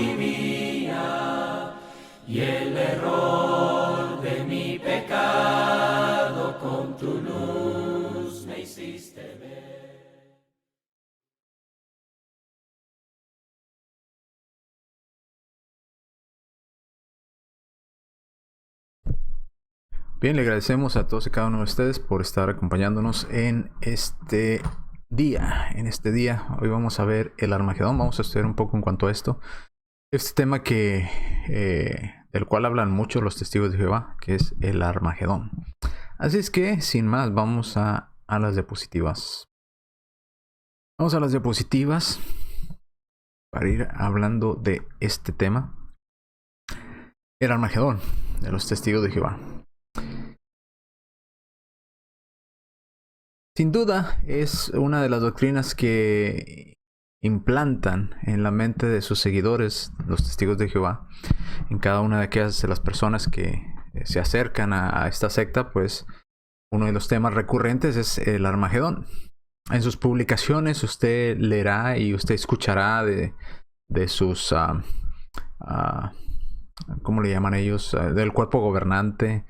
vivía y el error de mi pecado con tu luz me hiciste ver. Bien, le agradecemos a todos y cada uno de ustedes por estar acompañándonos en este día. Hoy vamos a ver el Armagedón. Vamos a estudiar un poco en cuanto a esto. Este tema del cual hablan mucho los testigos de Jehová, que es el Armagedón. Así es que, sin más, vamos a las diapositivas. Vamos a las diapositivas para ir hablando de este tema. El Armagedón de los testigos de Jehová. Sin duda es una de las doctrinas que implantan en la mente de sus seguidores, los testigos de Jehová, en cada una de aquellas de las personas que se acercan a esta secta, pues uno de los temas recurrentes es el Armagedón. En sus publicaciones usted leerá y usted escuchará de sus, ¿cómo le llaman ellos? Del cuerpo gobernante.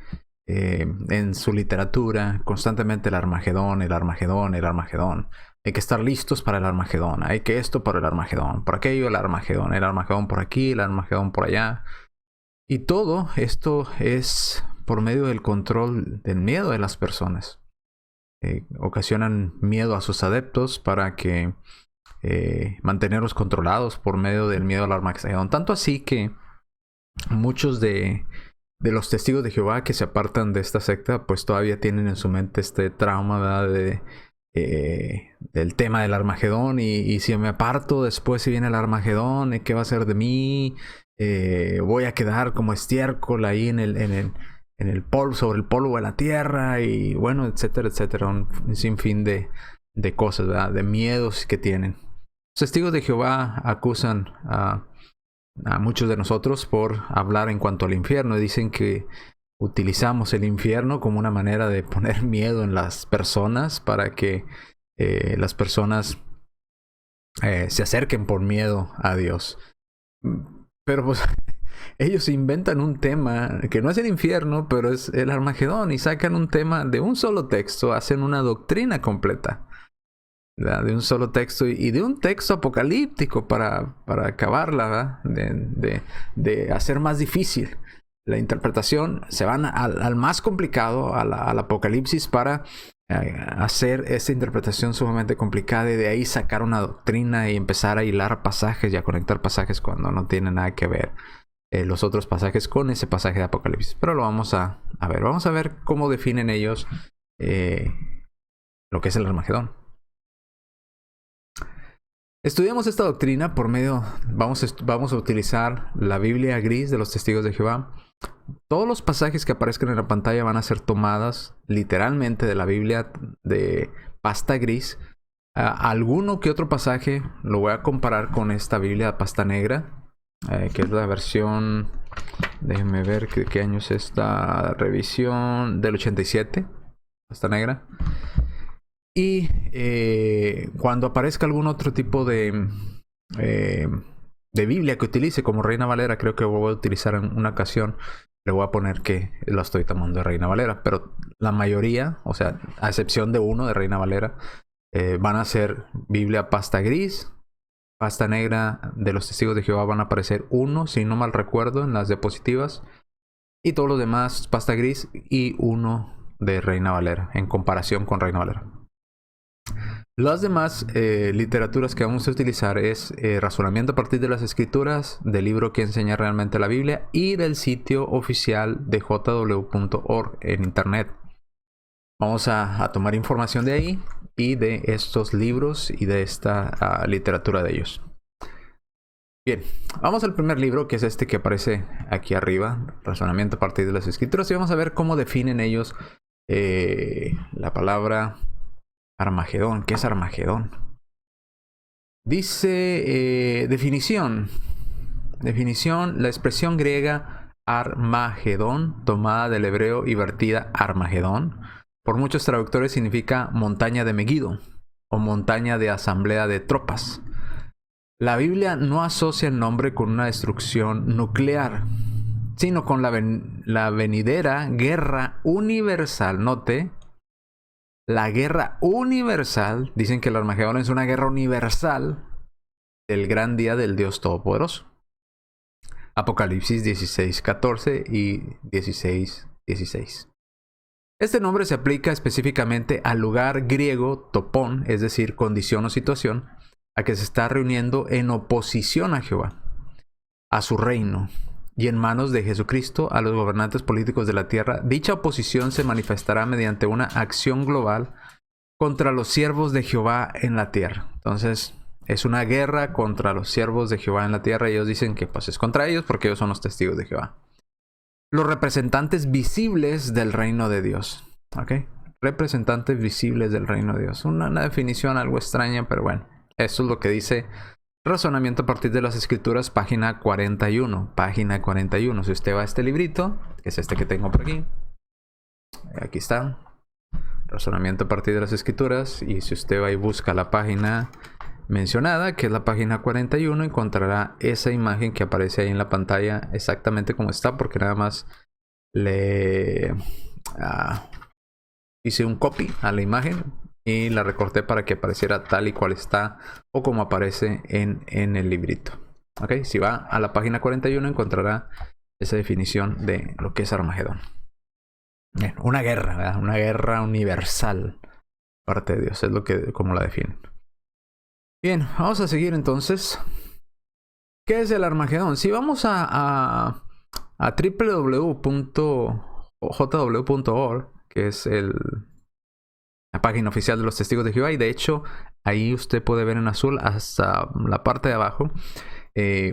En su literatura, constantemente el Armagedón. Hay que estar listos para el Armagedón. Hay que esto para el Armagedón. Por aquello el Armagedón por aquí, el Armagedón por allá. Y todo esto es por medio del control del miedo de las personas. Ocasionan miedo a sus adeptos para que mantenerlos controlados por medio del miedo al Armagedón. Tanto así que muchos de los testigos de Jehová que se apartan de esta secta, pues todavía tienen en su mente este trauma, ¿verdad? Del tema del Armagedón. Y si me aparto después, si viene el Armagedón, ¿qué va a ser de mí? Voy a quedar como estiércol ahí en el polvo, sobre el polvo de la tierra, y bueno, etcétera, etcétera. Un sinfín de cosas, ¿verdad? De miedos que tienen. Los testigos de Jehová acusan a muchos de nosotros por hablar en cuanto al infierno. Dicen que utilizamos el infierno como una manera de poner miedo en las personas para que las personas se acerquen por miedo a Dios. Pero pues ellos inventan un tema que no es el infierno, pero es el Armagedón, y sacan un tema de un solo texto, hacen una doctrina completa, ¿verdad? De un solo texto, y de un texto apocalíptico para acabarla, de hacer más difícil la interpretación. Se van al más complicado, al Apocalipsis, para hacer esta interpretación sumamente complicada, y de ahí sacar una doctrina y empezar a hilar pasajes y a conectar pasajes cuando no tienen nada que ver los otros pasajes con ese pasaje de Apocalipsis. Pero lo vamos a ver. Vamos a ver cómo definen ellos lo que es el Armagedón. Estudiamos esta doctrina por medio, vamos a utilizar la Biblia gris de los testigos de Jehová. Todos los pasajes que aparezcan en la pantalla van a ser tomadas literalmente de la Biblia de pasta gris. Alguno que otro pasaje lo voy a comparar con esta Biblia de pasta negra, que es la versión, déjenme ver qué año es esta revisión, del 87, pasta negra. Y cuando aparezca algún otro tipo de Biblia que utilice, como Reina Valera, creo que voy a utilizar en una ocasión, le voy a poner que lo estoy tomando de Reina Valera. Pero la mayoría, o sea, a excepción de uno de Reina Valera, van a ser Biblia pasta gris. Pasta negra de los testigos de Jehová van a aparecer uno, si no mal recuerdo, en las diapositivas. Y todos los demás pasta gris, y uno de Reina Valera, en comparación con Reina Valera. Las demás literaturas que vamos a utilizar es Razonamiento a partir de las Escrituras, del libro que enseña realmente la Biblia, y del sitio oficial de jw.org en internet. Vamos a tomar información de ahí y de estos libros y de esta literatura de ellos. Bien, vamos al primer libro, que es este que aparece aquí arriba, Razonamiento a partir de las Escrituras, y vamos a ver cómo definen ellos la palabra Armagedón. ¿Qué es Armagedón? Dice definición, la expresión griega Armagedón, tomada del hebreo y vertida Armagedón, por muchos traductores significa montaña de Megido o montaña de asamblea de tropas. La Biblia no asocia el nombre con una destrucción nuclear, sino con la venidera guerra universal. Note, la guerra universal. Dicen que el Armagedón es una guerra universal del gran día del Dios Todopoderoso. Apocalipsis 16:14 y 16:16. Este nombre se aplica específicamente al lugar griego topón, es decir, condición o situación, a que se está reuniendo en oposición a Jehová, a su reino, y en manos de Jesucristo a los gobernantes políticos de la tierra. Dicha oposición se manifestará mediante una acción global contra los siervos de Jehová en la tierra. Entonces, es una guerra contra los siervos de Jehová en la tierra, y ellos dicen que pues es contra ellos porque ellos son los testigos de Jehová. Los representantes visibles del reino de Dios. ¿Ok? Representantes visibles del reino de Dios. Una definición algo extraña, pero bueno. Eso es lo que dice Razonamiento a partir de las Escrituras, página 41. Página 41. Si usted va a este librito, que es este que tengo por aquí. Aquí está. Razonamiento a partir de las Escrituras. Y si usted va y busca la página mencionada, que es la página 41, encontrará esa imagen que aparece ahí en la pantalla exactamente como está, porque nada más le hice un copy a la imagen y la recorté para que apareciera tal y cual está o como aparece en el librito. Ok, si va a la página 41 encontrará esa definición de lo que es Armagedón. Bien, una guerra, ¿verdad? Una guerra universal parte de Dios, es lo que como la definen. Bien, vamos a seguir entonces. ¿Qué es el Armagedón? Si vamos a www.jw.org, que es la página oficial de los Testigos de Jehová, y de hecho ahí usted puede ver en azul hasta la parte de abajo.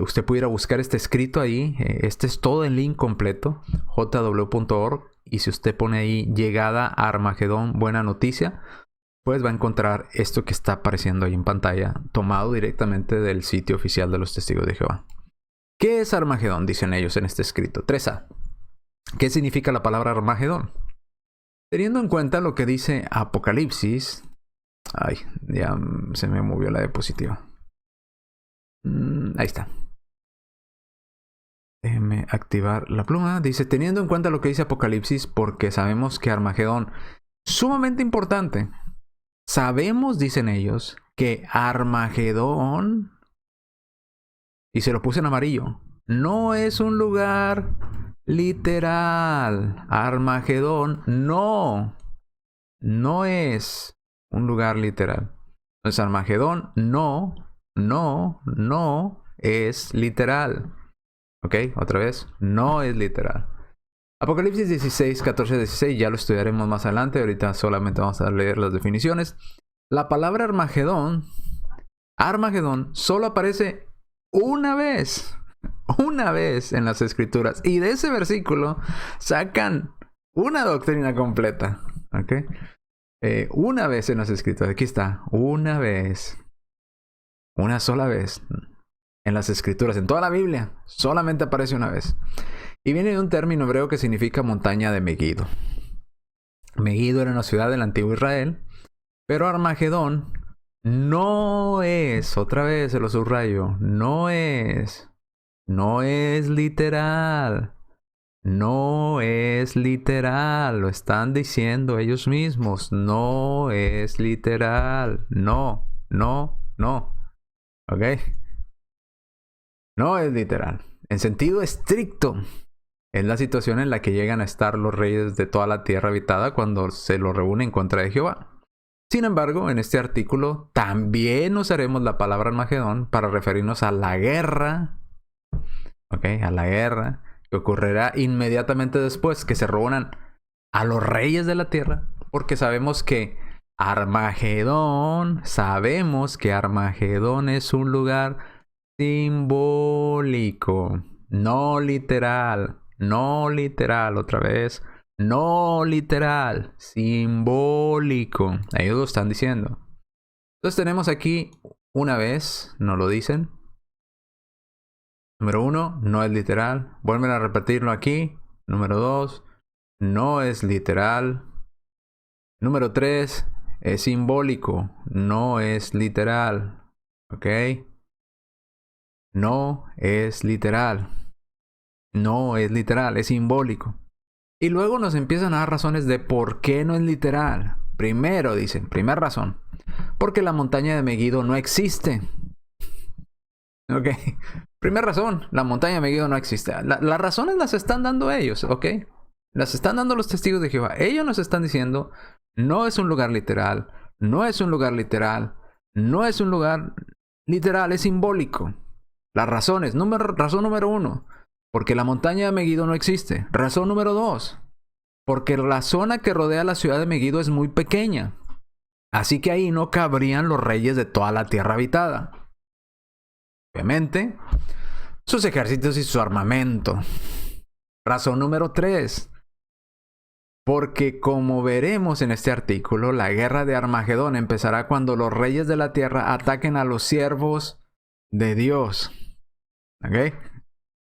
Usted pudiera buscar este escrito ahí. Este es todo el link completo, jw.org, y si usted pone ahí llegada a Armagedón, buena noticia, pues va a encontrar esto que está apareciendo ahí en pantalla, tomado directamente del sitio oficial de los Testigos de Jehová. ¿Qué es Armagedón? Dicen ellos en este escrito. 3a. ¿Qué significa la palabra Armagedón? Teniendo en cuenta lo que dice Apocalipsis. Ay, ya se me movió la diapositiva. Ahí está. Déjenme activar la pluma. Dice, teniendo en cuenta lo que dice Apocalipsis, porque sabemos que Armagedón, sumamente importante. Sabemos, dicen ellos, que Armagedón, y se lo puse en amarillo, no es un lugar literal. Armagedón no es un lugar literal. Entonces Armagedón no es literal. Ok, otra vez, no es literal. Apocalipsis 16, 14, 16, ya lo estudiaremos más adelante. Ahorita solamente vamos a leer las definiciones. La palabra Armagedón solo aparece una vez en las Escrituras. Y de ese versículo sacan una doctrina completa. ¿Ok? Una vez en las Escrituras. Aquí está. Una vez. Una sola vez. En las Escrituras. En toda la Biblia. Solamente aparece una vez. Y viene de un término hebreo que significa montaña de Megido. Megido era una ciudad del antiguo Israel. Pero Armagedón no es, otra vez se lo subrayo, no es literal. No es literal. Lo están diciendo ellos mismos. No es literal. No. ¿Ok? No es literal. En sentido estricto, es la situación en la que llegan a estar los reyes de toda la tierra habitada cuando se lo reúnen en contra de Jehová. Sin embargo, en este artículo también usaremos la palabra Armagedón para referirnos a la guerra. ¿Ok? A la guerra que ocurrirá inmediatamente después que se reúnan a los reyes de la tierra. Porque sabemos que Armagedón es un lugar simbólico, no literal, otra vez, no literal, simbólico. Ellos lo están diciendo. Entonces tenemos aquí una vez, nos lo dicen. Número 1, no es literal. Vuelven a repetirlo aquí. Número 2, no es literal. Número 3, es simbólico, no es literal. ¿Ok? no es literal. No es literal, es simbólico. Y luego nos empiezan a dar razones de por qué no es literal. Primero dicen, primera razón, porque la montaña de Meguido no existe. Ok. Primera razón, la montaña de Meguido no existe. Las razones las están dando ellos, ok. Las están dando los testigos de Jehová. Ellos nos están diciendo, no es un lugar literal, no es un lugar literal, no es un lugar literal, es simbólico. Las razones, razón número 1, porque la montaña de Meguido no existe. Razón número 2, porque la zona que rodea la ciudad de Meguido es muy pequeña. Así que ahí no cabrían los reyes de toda la tierra habitada. Obviamente, sus ejércitos y su armamento. Razón número 3, porque como veremos en este artículo, la guerra de Armagedón empezará cuando los reyes de la tierra ataquen a los siervos de Dios. ¿Ok?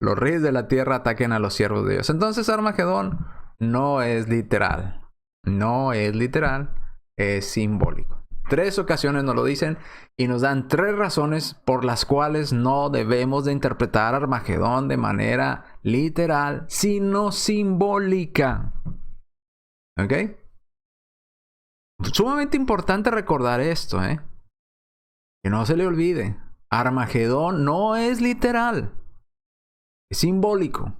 Los reyes de la tierra ataquen a los siervos de Dios. Entonces Armagedón no es literal. No es literal, es simbólico. 3 ocasiones nos lo dicen y nos dan 3 razones por las cuales no debemos de interpretar Armagedón de manera literal, sino simbólica. ¿Ok? Sumamente importante recordar esto, ¿eh? Que no se le olvide. Armagedón no es literal. Es simbólico.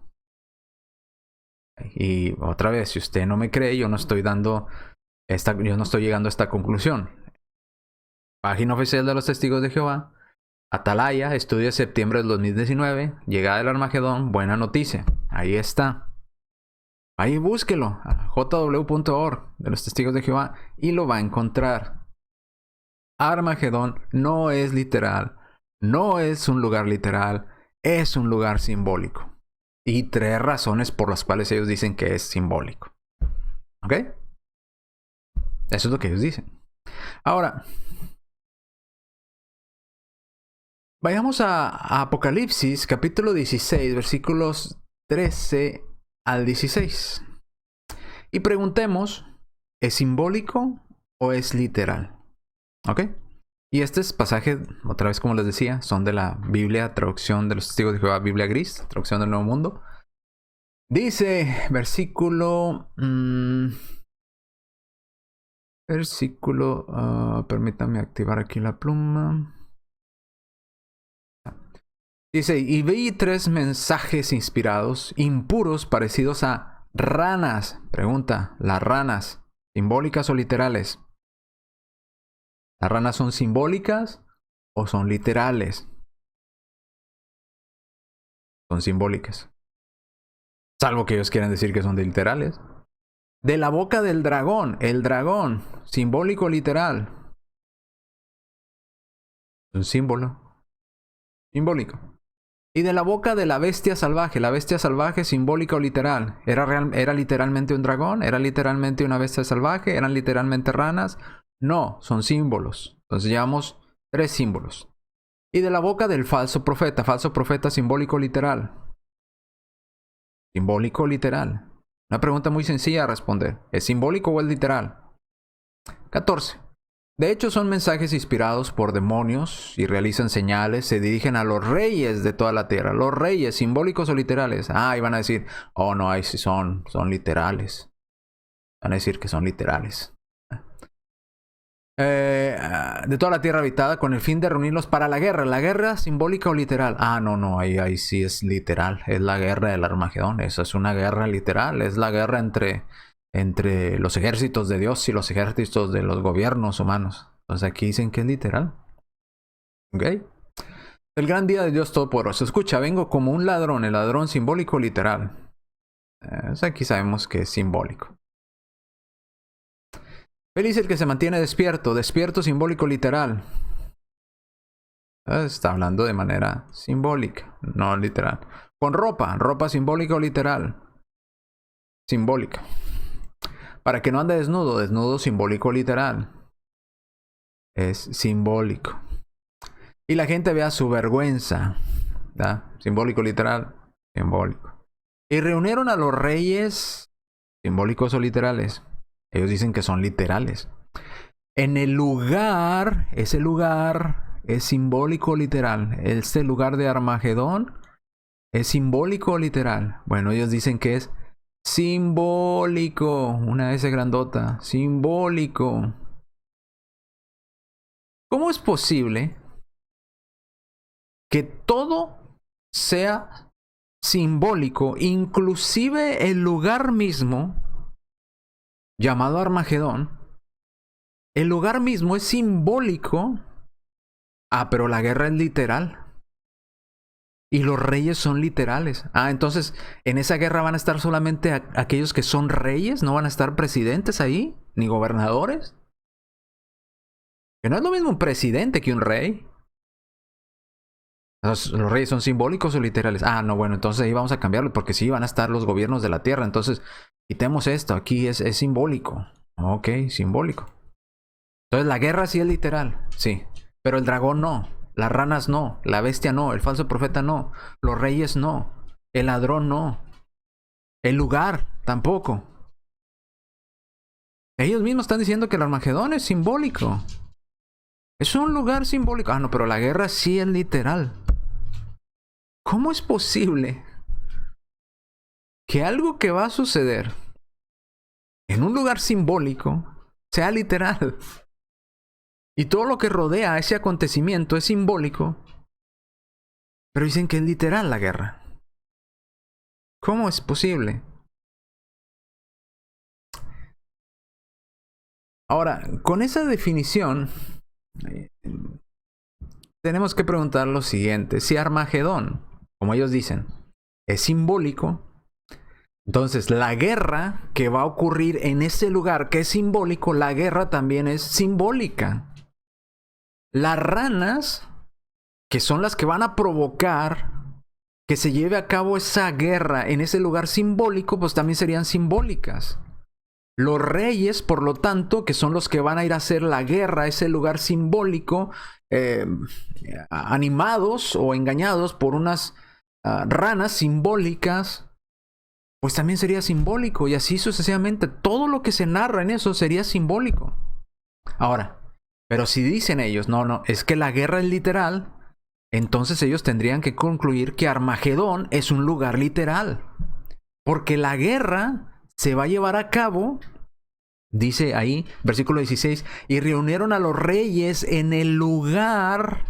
Y otra vez, si usted no me cree, yo no estoy llegando a esta conclusión. Página oficial de los Testigos de Jehová. Atalaya, estudio de septiembre del 2019. Llegada del Armagedón, buena noticia. Ahí está. Ahí búsquelo. jw.org de los Testigos de Jehová. Y lo va a encontrar. Armagedón no es literal. No es un lugar literal. Es un lugar simbólico. Y 3 razones por las cuales ellos dicen que es simbólico. ¿Ok? Eso es lo que ellos dicen. Ahora, vayamos a Apocalipsis, capítulo 16, versículos 13 al 16. Y preguntemos, ¿es simbólico o es literal? ¿Ok? Y este es pasaje, otra vez como les decía, son de la Biblia, traducción de los Testigos de Jehová, Biblia Gris, traducción del Nuevo Mundo. Dice, permítame activar aquí la pluma. Dice, y vi 3 mensajes inspirados, impuros, parecidos a ranas. Pregunta, ¿las ranas simbólicas o literales? ¿Las ranas son simbólicas o son literales? Son simbólicas. Salvo que ellos quieran decir que son literales. De la boca del dragón. El dragón, simbólico o literal. Un símbolo. Simbólico. Y de la boca de la bestia salvaje. La bestia salvaje, simbólica o literal. ¿Era literalmente un dragón? ¿Era literalmente una bestia salvaje? ¿Eran literalmente ranas? No, son símbolos. Entonces llevamos 3 símbolos. Y de la boca del falso profeta simbólico o literal. Simbólico o literal. Una pregunta muy sencilla a responder. ¿Es simbólico o es literal? 14. De hecho, son mensajes inspirados por demonios y realizan señales, se dirigen a los reyes de toda la tierra. Los reyes, simbólicos o literales. Y van a decir, oh no, ahí sí son literales. Van a decir que son literales. De toda la tierra habitada con el fin de reunirlos para la guerra simbólica o literal. No, ahí sí es literal, es la guerra del Armagedón, eso es una guerra literal, es la guerra entre los ejércitos de Dios y los ejércitos de los gobiernos humanos. Entonces aquí dicen que es literal. ¿Ok? El gran día de Dios Todopoderoso. Escucha, vengo como un ladrón, el ladrón simbólico o literal. Aquí sabemos que es simbólico. Feliz el que se mantiene despierto simbólico literal. Está hablando de manera simbólica, no literal. Con ropa simbólica o literal. Simbólica. Para que no ande desnudo simbólico o literal. Es simbólico. Y la gente vea su vergüenza. ¿Verdad? Simbólico literal, simbólico. Y reunieron a los reyes simbólicos o literales. Ellos dicen que son literales. En el lugar, ese lugar es simbólico o literal? ¿Este lugar de Armagedón es simbólico o literal? Bueno, ellos dicen que es simbólico. Una S grandota. Simbólico. ¿Cómo es posible que todo sea simbólico, inclusive el lugar mismo llamado Armagedón? El lugar mismo es simbólico. Ah, pero la guerra es literal. Y los reyes son literales. Ah, entonces, ¿en esa guerra van a estar solamente aquellos que son reyes? ¿No van a estar presidentes ahí? ¿Ni gobernadores? Que no es lo mismo un presidente que un rey. ¿Los reyes son simbólicos o literales? Ah, no, bueno, entonces ahí vamos a cambiarlo, porque sí van a estar los gobiernos de la tierra. Entonces, quitemos esto. Aquí es simbólico. Ok, simbólico. Entonces, la guerra sí es literal. Sí. Pero el dragón no. Las ranas no. La bestia no. El falso profeta no. Los reyes no. El ladrón no. El lugar tampoco. Ellos mismos están diciendo que el Armagedón es simbólico. Es un lugar simbólico. Ah, no, pero la guerra sí es literal. ¿Cómo es posible que algo que va a suceder en un lugar simbólico sea literal? Y todo lo que rodea a ese acontecimiento es simbólico, pero dicen que es literal la guerra. ¿Cómo es posible? Ahora, con esa definición, tenemos que preguntar lo siguiente. Si Armagedón, como ellos dicen, es simbólico, entonces la guerra que va a ocurrir en ese lugar que es simbólico, la guerra también es simbólica. Las ranas, que son las que van a provocar que se lleve a cabo esa guerra en ese lugar simbólico, pues también serían simbólicas. Los reyes, por lo tanto, que son los que van a ir a hacer la guerra a ese lugar simbólico, animados o engañados por unas ranas simbólicas, pues también sería simbólico. Y así sucesivamente, todo lo que se narra en eso sería simbólico. Ahora, pero si dicen ellos, no, es que la guerra es literal, entonces ellos tendrían que concluir que Armagedón es un lugar literal. Porque la guerra se va a llevar a cabo, dice ahí, versículo 16, y reunieron a los reyes en el lugar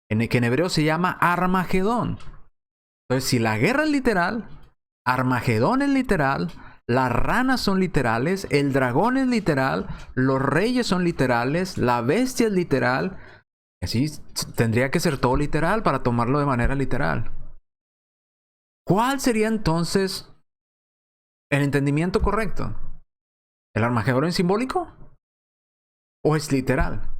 en el que en hebreo se llama Armagedón. Entonces, si la guerra es literal, Armagedón es literal, las ranas son literales, el dragón es literal, los reyes son literales, la bestia es literal. Así tendría que ser todo literal para tomarlo de manera literal. ¿Cuál sería entonces el entendimiento correcto? ¿El Armagedón es simbólico? ¿O es literal?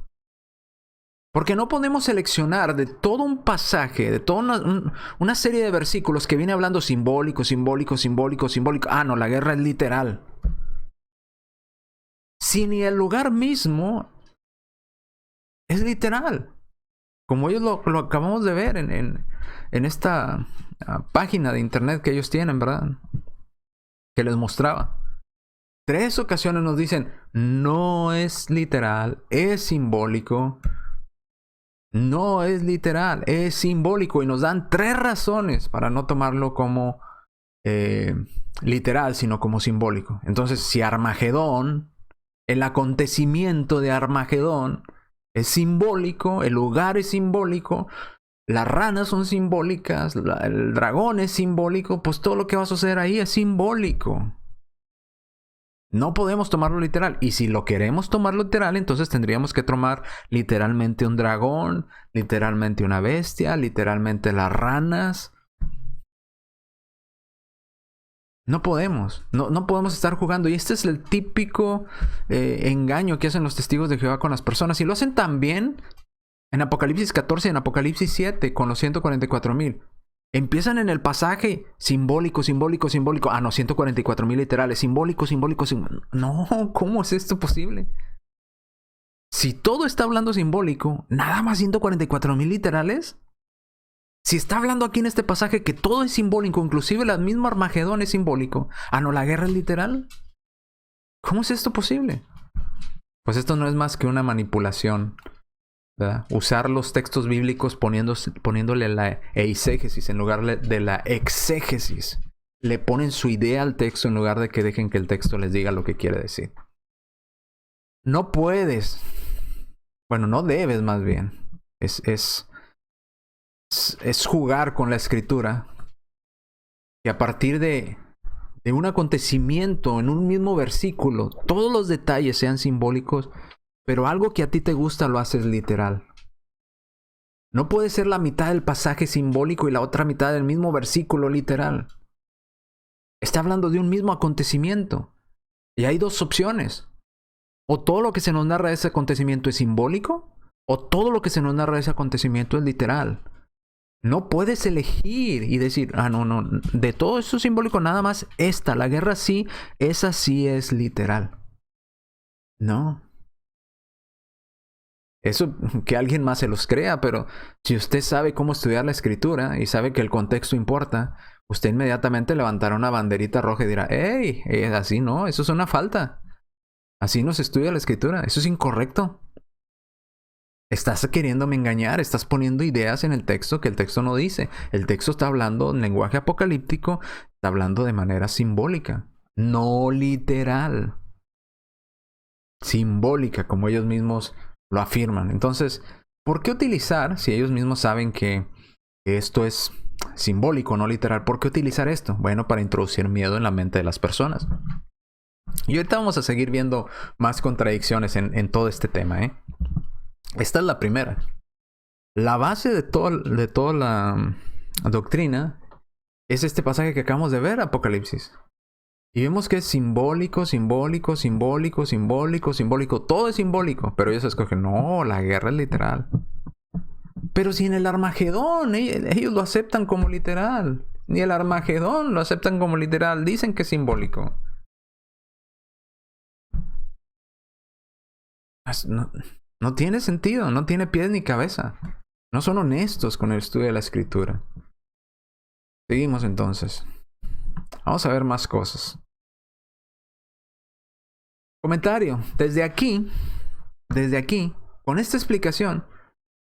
Porque no podemos seleccionar de todo un pasaje, de toda una serie de versículos que viene hablando simbólico, simbólico, simbólico, simbólico. Ah, no, la guerra es literal. Si ni el lugar mismo es literal. Como ellos lo acabamos de ver en esta página de internet que ellos tienen, ¿verdad? Que les mostraba. 3 ocasiones nos dicen, no es literal, es simbólico. No es literal, es simbólico. Y nos dan 3 razones para no tomarlo como literal, sino como simbólico. Entonces, si Armagedón, el acontecimiento de Armagedón es simbólico, el lugar es simbólico, las ranas son simbólicas, el dragón es simbólico, pues todo lo que va a suceder ahí es simbólico. No podemos tomarlo literal. Y si lo queremos tomar literal, entonces tendríamos que tomar literalmente un dragón, literalmente una bestia, literalmente las ranas. No podemos. No podemos estar jugando. Y este es el típico engaño que hacen los testigos de Jehová con las personas. Y lo hacen también en Apocalipsis 14 y en Apocalipsis 7 con los 144,000. Empiezan en el pasaje simbólico, simbólico, simbólico. Ah, no, 144,000 literales. Simbólico, simbólico, simbólico. No, ¿cómo es esto posible? Si todo está hablando simbólico, ¿nada más 144,000 literales? Si está hablando aquí en este pasaje que todo es simbólico, inclusive el mismo Armagedón es simbólico. Ah, no, la guerra es literal. ¿Cómo es esto posible? Pues esto no es más que una manipulación ¿verdad? Usar los textos bíblicos poniéndole la eisegesis en lugar de la exégesis. Le ponen su idea al texto en lugar de que dejen que el texto les diga lo que quiere decir. No puedes, bueno, no debes más bien. Es jugar con la escritura. Y a partir de un acontecimiento en un mismo versículo, todos los detalles sean simbólicos, pero algo que a ti te gusta lo haces literal. No puede ser la mitad del pasaje simbólico y la otra mitad del mismo versículo literal. Está hablando de un mismo acontecimiento. Y hay dos opciones. O todo lo que se nos narra de ese acontecimiento es simbólico, o todo lo que se nos narra de ese acontecimiento es literal. No puedes elegir y decir, no, de todo eso simbólico nada más la guerra sí, esa sí es literal. No. Eso que alguien más se los crea, pero si usted sabe cómo estudiar la escritura y sabe que el contexto importa, usted inmediatamente levantará una banderita roja y dirá, ¡hey! Así no, eso es una falta. Así no se estudia la escritura, eso es incorrecto. Estás queriéndome engañar, estás poniendo ideas en el texto que el texto no dice. El texto está hablando en lenguaje apocalíptico, está hablando de manera simbólica, no literal. Simbólica, como ellos mismos lo afirman. Entonces, ¿por qué utilizar, si ellos mismos saben que esto es simbólico, no literal, ¿por qué utilizar esto? Bueno, para introducir miedo en la mente de las personas. Y ahorita vamos a seguir viendo más contradicciones en todo este tema, ¿eh? Esta es la primera. La base de toda la doctrina es este pasaje que acabamos de ver, Apocalipsis. Y vemos que es simbólico. Todo es simbólico. Pero ellos escogen, no, la guerra es literal. Pero si en el Armagedón ellos lo aceptan como literal. Ni el Armagedón lo aceptan como literal. Dicen que es simbólico. No tiene sentido. No tiene pies ni cabeza. No son honestos con el estudio de la escritura. Seguimos entonces. Vamos a ver más cosas. Comentario. Desde aquí, con esta explicación,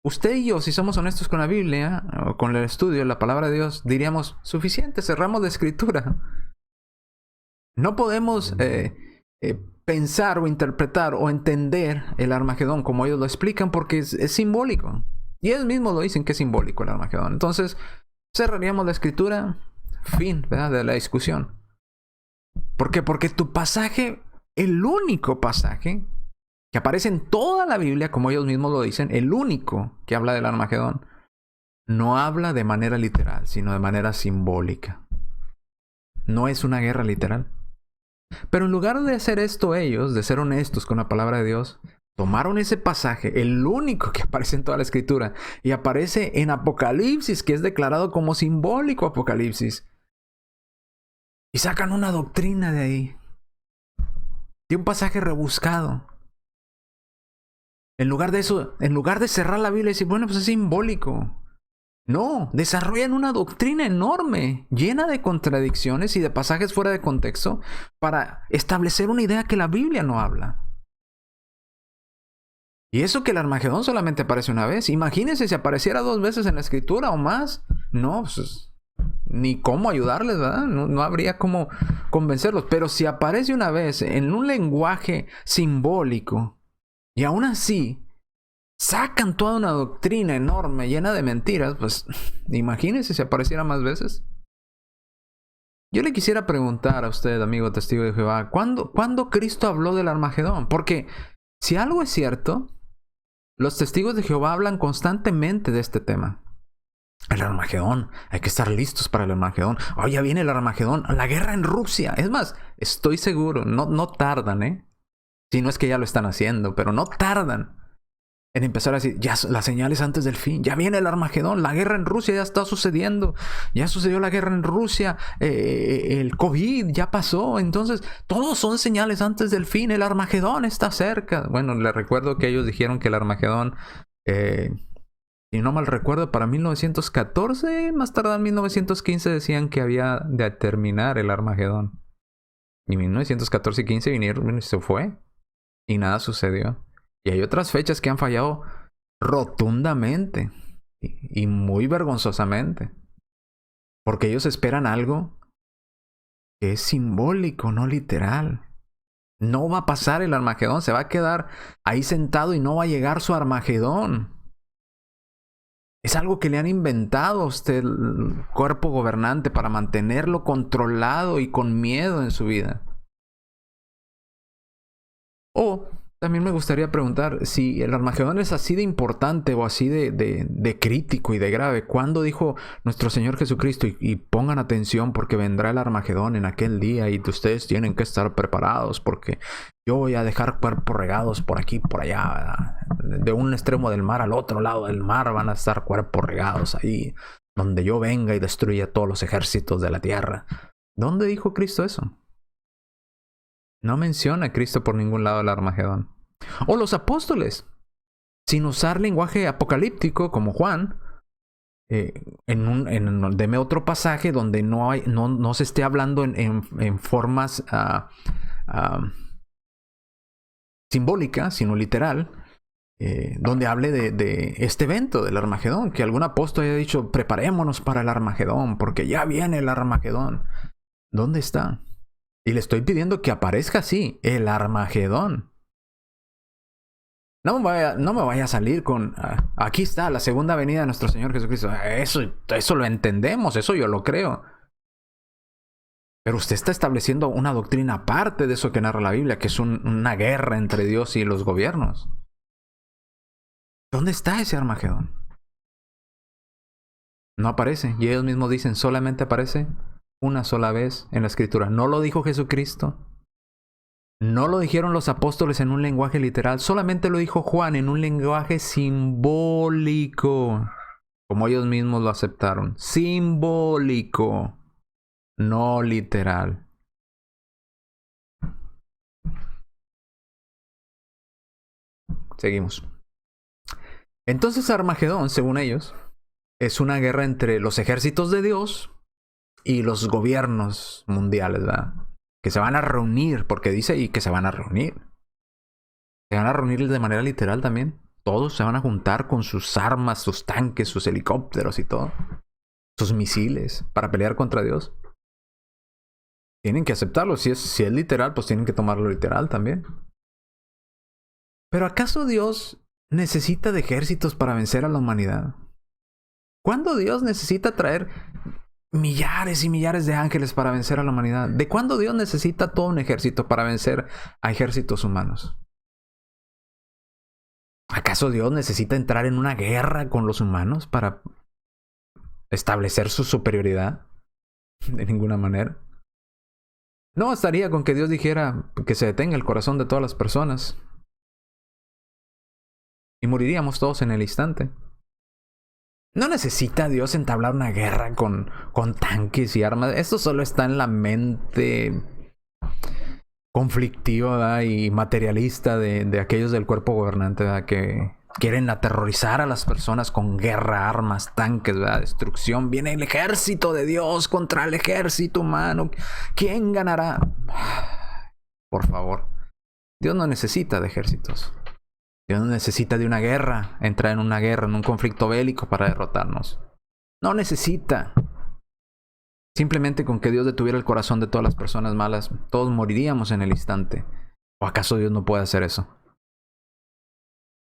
usted y yo, si somos honestos con la Biblia, o con el estudio de la palabra de Dios, diríamos, suficiente, cerramos la escritura. No podemos pensar o interpretar o entender el Armagedón como ellos lo explican porque es simbólico. Y ellos mismos lo dicen que es simbólico el Armagedón. Entonces, cerraríamos la escritura, fin, ¿verdad?, de la discusión. ¿Por qué? Porque tu pasaje, el único pasaje que aparece en toda la Biblia, como ellos mismos lo dicen, el único que habla del Armagedón, no habla de manera literal, sino de manera simbólica. No es una guerra literal. Pero en lugar de hacer esto ellos, de ser honestos con la palabra de Dios, tomaron ese pasaje, el único que aparece en toda la escritura, y aparece en Apocalipsis, que es declarado como simbólico Apocalipsis, y sacan una doctrina de ahí, de un pasaje rebuscado. En lugar de eso, en lugar de cerrar la Biblia y decir, bueno, pues es simbólico. No, desarrollan una doctrina enorme, llena de contradicciones y de pasajes fuera de contexto, para establecer una idea que la Biblia no habla. Y eso que el Armagedón solamente aparece una vez. Imagínense si apareciera 2 veces en la escritura o más. No, pues, ni cómo ayudarles, ¿verdad? No habría cómo convencerlos. Pero si aparece una vez en un lenguaje simbólico, y aún así sacan toda una doctrina enorme, llena de mentiras, pues imagínense si apareciera más veces. Yo le quisiera preguntar a usted, amigo testigo de Jehová, ¿cuándo Cristo habló del Armagedón? Porque si algo es cierto, los testigos de Jehová hablan constantemente de este tema. El Armagedón, hay que estar listos para el Armagedón. Oh, ya viene el Armagedón, la guerra en Rusia. Es más, estoy seguro, no tardan, si no es que ya lo están haciendo, pero no tardan en empezar a decir, ya las señales antes del fin, ya viene el Armagedón, la guerra en Rusia ya está sucediendo, ya sucedió la guerra en Rusia, el COVID ya pasó, entonces todos son señales antes del fin, el Armagedón está cerca. Bueno, les recuerdo que ellos dijeron que el Armagedón, si no mal recuerdo, para 1914, más tarde en 1915 decían que había de terminar el Armagedón. Y en 1914 y 15 vinieron y se fue, y nada sucedió. Y hay otras fechas que han fallado rotundamente y muy vergonzosamente. Porque ellos esperan algo que es simbólico, no literal. No va a pasar el Armagedón, se va a quedar ahí sentado y no va a llegar su Armagedón. Es algo que le han inventado a usted, el cuerpo gobernante, para mantenerlo controlado y con miedo en su vida. O también me gustaría preguntar si el Armagedón es así de importante o así de crítico y de grave. ¿Cuándo dijo nuestro Señor Jesucristo? Y pongan atención porque vendrá el Armagedón en aquel día y ustedes tienen que estar preparados porque yo voy a dejar cuerpos regados por aquí, por allá. De un extremo del mar al otro lado del mar van a estar cuerpos regados ahí, donde yo venga y destruya todos los ejércitos de la tierra. ¿Dónde dijo Cristo eso? No menciona a Cristo por ningún lado el Armagedón. O los apóstoles, sin usar lenguaje apocalíptico como Juan, deme otro pasaje donde no se esté hablando en formas simbólicas, sino literal, donde hable de este evento del Armagedón, que algún apóstol haya dicho, preparémonos para el Armagedón, porque ya viene el Armagedón. ¿Dónde está? Y le estoy pidiendo que aparezca así, el Armagedón. No me vaya a salir con, aquí está la segunda venida de nuestro Señor Jesucristo. Eso lo entendemos, eso yo lo creo. Pero usted está estableciendo una doctrina aparte de eso que narra la Biblia, que es una guerra entre Dios y los gobiernos. ¿Dónde está ese Armagedón? No aparece. Y ellos mismos dicen, solamente aparece una sola vez en la Escritura. ¿No lo dijo Jesucristo? No lo dijeron los apóstoles en un lenguaje literal, solamente lo dijo Juan en un lenguaje simbólico, como ellos mismos lo aceptaron. Simbólico, no literal. Seguimos. Entonces Armagedón, según ellos, es una guerra entre los ejércitos de Dios y los gobiernos mundiales, ¿verdad? Que se van a reunir, porque dice y que se van a reunir. Se van a reunir de manera literal también. Todos se van a juntar con sus armas, sus tanques, sus helicópteros y todo. Sus misiles para pelear contra Dios. Tienen que aceptarlo. Si es literal, pues tienen que tomarlo literal también. Pero ¿acaso Dios necesita de ejércitos para vencer a la humanidad? ¿Cuándo Dios necesita traer millares y millares de ángeles para vencer a la humanidad? ¿De cuándo Dios necesita todo un ejército para vencer a ejércitos humanos? ¿Acaso Dios necesita entrar en una guerra con los humanos para establecer su superioridad? De ninguna manera. No bastaría con que Dios dijera que se detenga el corazón de todas las personas. Y moriríamos todos en el instante. No necesita Dios entablar una guerra con tanques y armas. Esto solo está en la mente conflictiva, ¿verdad? Y materialista de aquellos del cuerpo gobernante, ¿verdad? Que quieren aterrorizar a las personas con guerra, armas, tanques, ¿verdad? Destrucción. Viene el ejército de Dios contra el ejército humano. ¿Quién ganará? Por favor. Dios no necesita de ejércitos. Dios no necesita de una guerra, entrar en una guerra, en un conflicto bélico para derrotarnos. No necesita. Simplemente con que Dios detuviera el corazón de todas las personas malas, todos moriríamos en el instante. ¿O acaso Dios no puede hacer eso?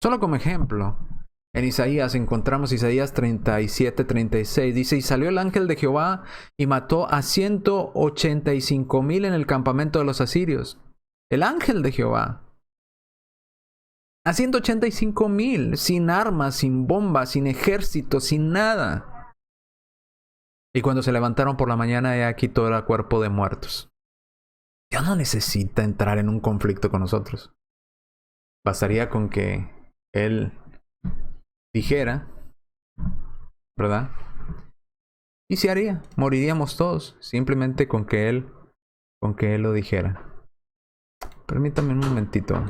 Solo como ejemplo, en Isaías encontramos Isaías 37-36. Dice, y salió el ángel de Jehová y mató a 185,000 en el campamento de los asirios. El ángel de Jehová. A 185,000, sin armas, sin bombas, sin ejército, sin nada. Y cuando se levantaron por la mañana, he aquí todo era cuerpo de muertos. Dios no necesita entrar en un conflicto con nosotros. Bastaría con que Él dijera, ¿verdad? Y se haría, moriríamos todos, simplemente con que Él lo dijera. Permítame un momentito.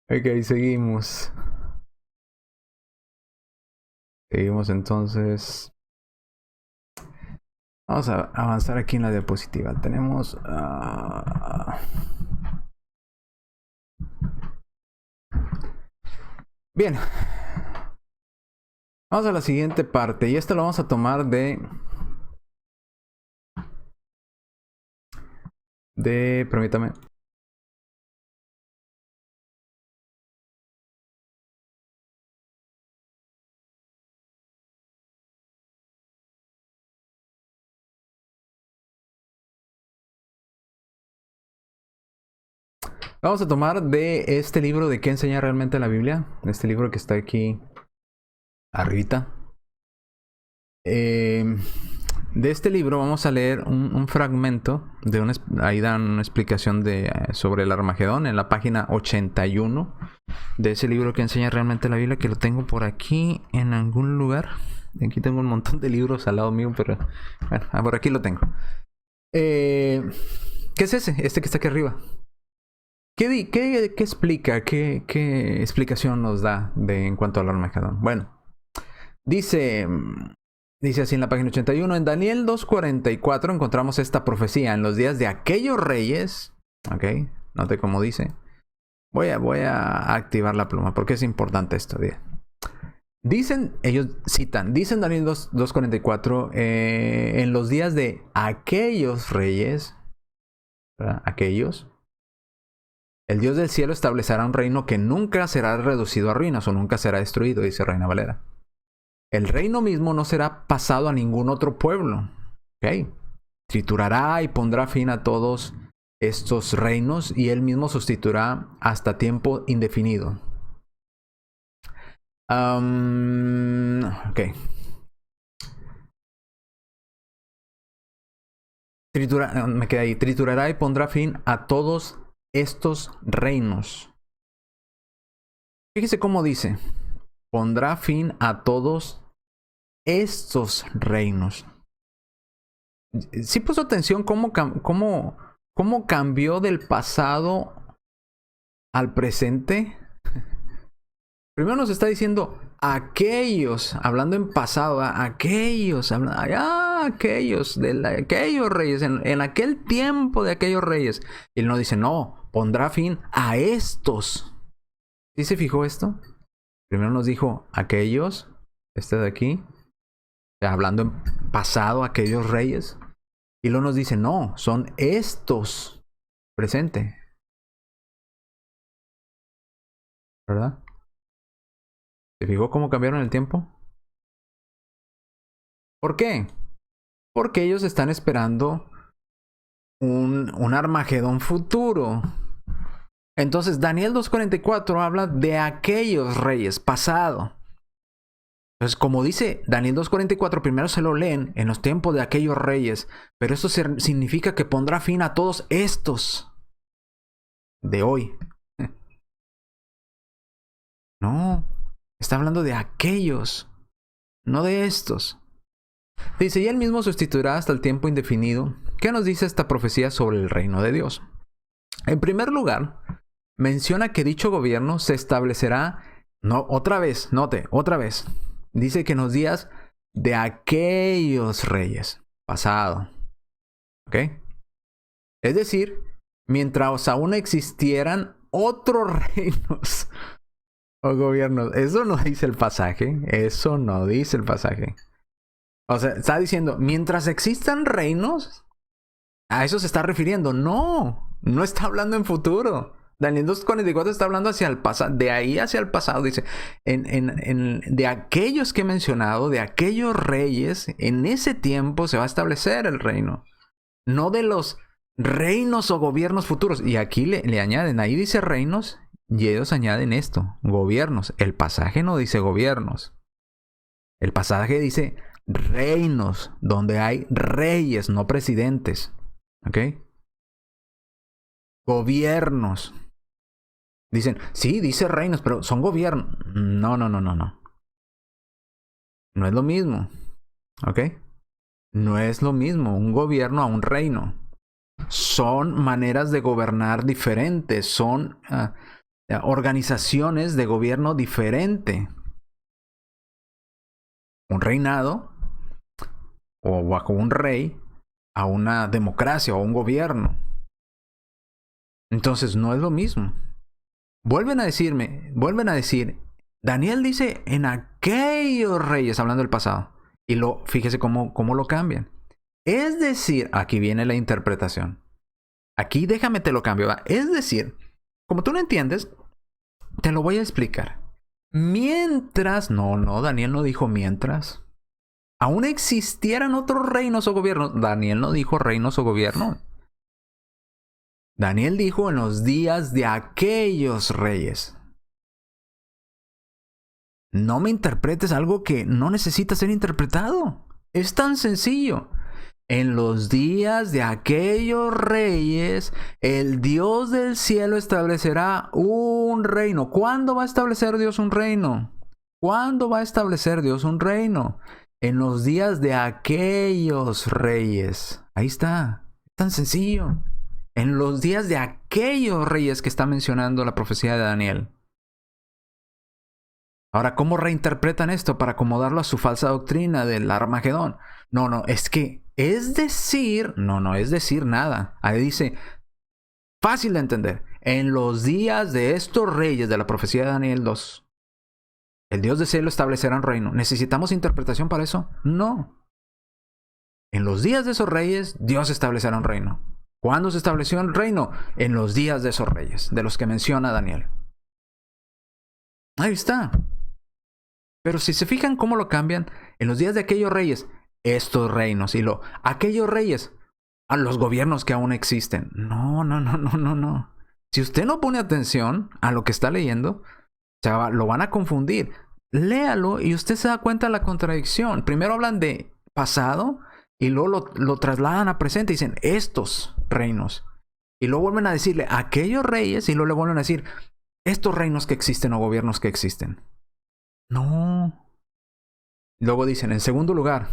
Ok, seguimos. Seguimos entonces. Vamos a avanzar aquí en la diapositiva. Tenemos... Bien. Vamos a la siguiente parte. Y esto lo vamos a tomar permítame. Vamos a tomar de este libro de qué enseña realmente la Biblia. Este libro que está aquí arribita. De este libro vamos a leer un fragmento de ahí dan una explicación sobre el Armagedón en la página 81 de ese libro que enseña realmente la Biblia, que lo tengo por aquí en algún lugar. Aquí tengo un montón de libros al lado mío, pero bueno, por aquí lo tengo. ¿Qué es ese? Este que está aquí arriba. ¿Qué explica? ¿Qué explicación nos da en cuanto al Armagedón? Bueno, dice así en la página 81, en Daniel 2:44 encontramos esta profecía. En los días de aquellos reyes, ok, note cómo dice. Voy a activar la pluma porque es importante esto. Dicen, ellos citan, dicen Daniel 2:44, en los días de aquellos reyes, ¿verdad? Aquellos, el Dios del cielo establecerá un reino que nunca será reducido a ruinas o nunca será destruido, dice Reina Valera. El reino mismo no será pasado a ningún otro pueblo. ¿Ok? Triturará y pondrá fin a todos estos reinos y él mismo sustituirá hasta tiempo indefinido. Ok. Me queda ahí. Triturará y pondrá fin a todos estos reinos. Fíjese cómo dice. Pondrá fin a todos estos reinos. ¿Sí puso atención cómo cambió del pasado al presente? Primero nos está diciendo aquellos, hablando en pasado, aquellos, aquellos, aquellos reyes, en aquel tiempo de aquellos reyes. Y él nos dice, no, pondrá fin a estos. ¿Sí se fijó esto? Primero nos dijo aquellos, este de aquí, hablando en pasado, aquellos reyes. Y luego nos dice, no, son estos, presente. ¿Verdad? ¿Se fijó cómo cambiaron el tiempo? ¿Por qué? Porque ellos están esperando un Armagedón futuro. Entonces, Daniel 2:44 habla de aquellos reyes, pasado. Entonces, como dice Daniel 2:44, primero se lo leen en los tiempos de aquellos reyes, pero eso significa que pondrá fin a todos estos de hoy. No, está hablando de aquellos, no de estos. Dice, y él mismo sustituirá hasta el tiempo indefinido. ¿Qué nos dice esta profecía sobre el reino de Dios? En primer lugar, menciona que dicho gobierno se establecerá, no, otra vez, note, otra vez. Dice que en los días de aquellos reyes, pasado. ¿Ok? Es decir, mientras aún existieran otros reinos o gobiernos. Eso no dice el pasaje. Eso no dice el pasaje. O sea, está diciendo, mientras existan reinos, a eso se está refiriendo. No, no está hablando en futuro. Daniel 2:44 está hablando hacia el pasado, de ahí hacia el pasado. Dice, de aquellos que he mencionado, de aquellos reyes, en ese tiempo se va a establecer el reino. No de los reinos o gobiernos futuros. Y aquí le añaden, ahí dice reinos, y ellos añaden esto, gobiernos. El pasaje no dice gobiernos. El pasaje dice reinos, donde hay reyes, no presidentes. ¿Ok? Gobiernos. Dicen, sí, dice reinos, pero son gobiernos. No. No es lo mismo. ¿Ok? No es lo mismo un gobierno a un reino. Son maneras de gobernar diferentes. Son organizaciones de gobierno diferente. Un reinado o bajo un rey a una democracia o un gobierno. Entonces no es lo mismo. Vuelven a decir, Daniel dice en aquellos reyes, hablando del pasado. Y fíjese cómo lo cambian. Es decir, aquí viene la interpretación. Aquí déjame te lo cambio, ¿va? Es decir, como tú no entiendes, te lo voy a explicar. Mientras, no, Daniel no dijo mientras. Aún existieran otros reinos o gobiernos. Daniel no dijo reinos o gobiernos. Daniel dijo en los días de aquellos reyes. No me interpretes algo que no necesita ser interpretado. Es tan sencillo. En los días de aquellos reyes, el Dios del cielo establecerá un reino. ¿Cuándo va a establecer Dios un reino? ¿Cuándo va a establecer Dios un reino? En los días de aquellos reyes. Ahí está. Es tan sencillo. En los días de aquellos reyes que está mencionando la profecía de Daniel. Ahora, ¿cómo reinterpretan esto para acomodarlo a su falsa doctrina del Armagedón? No, es decir, no es decir nada. Ahí dice, fácil de entender. En los días de estos reyes de la profecía de Daniel 2, el Dios del cielo establecerá un reino. ¿Necesitamos interpretación para eso? No. En los días de esos reyes, Dios establecerá un reino. ¿Cuándo se estableció el reino? En los días de esos reyes, de los que menciona Daniel. Ahí está. Pero si se fijan cómo lo cambian, en los días de aquellos reyes, estos reinos, y aquellos reyes, a los gobiernos que aún existen. No. Si usted no pone atención a lo que está leyendo, lo van a confundir. Léalo y usted se da cuenta de la contradicción. Primero hablan de pasado y luego lo trasladan a presente y dicen estos reinos. Y luego vuelven a decirle aquellos reyes y luego le vuelven a decir estos reinos que existen o gobiernos que existen. No. Luego dicen, en segundo lugar,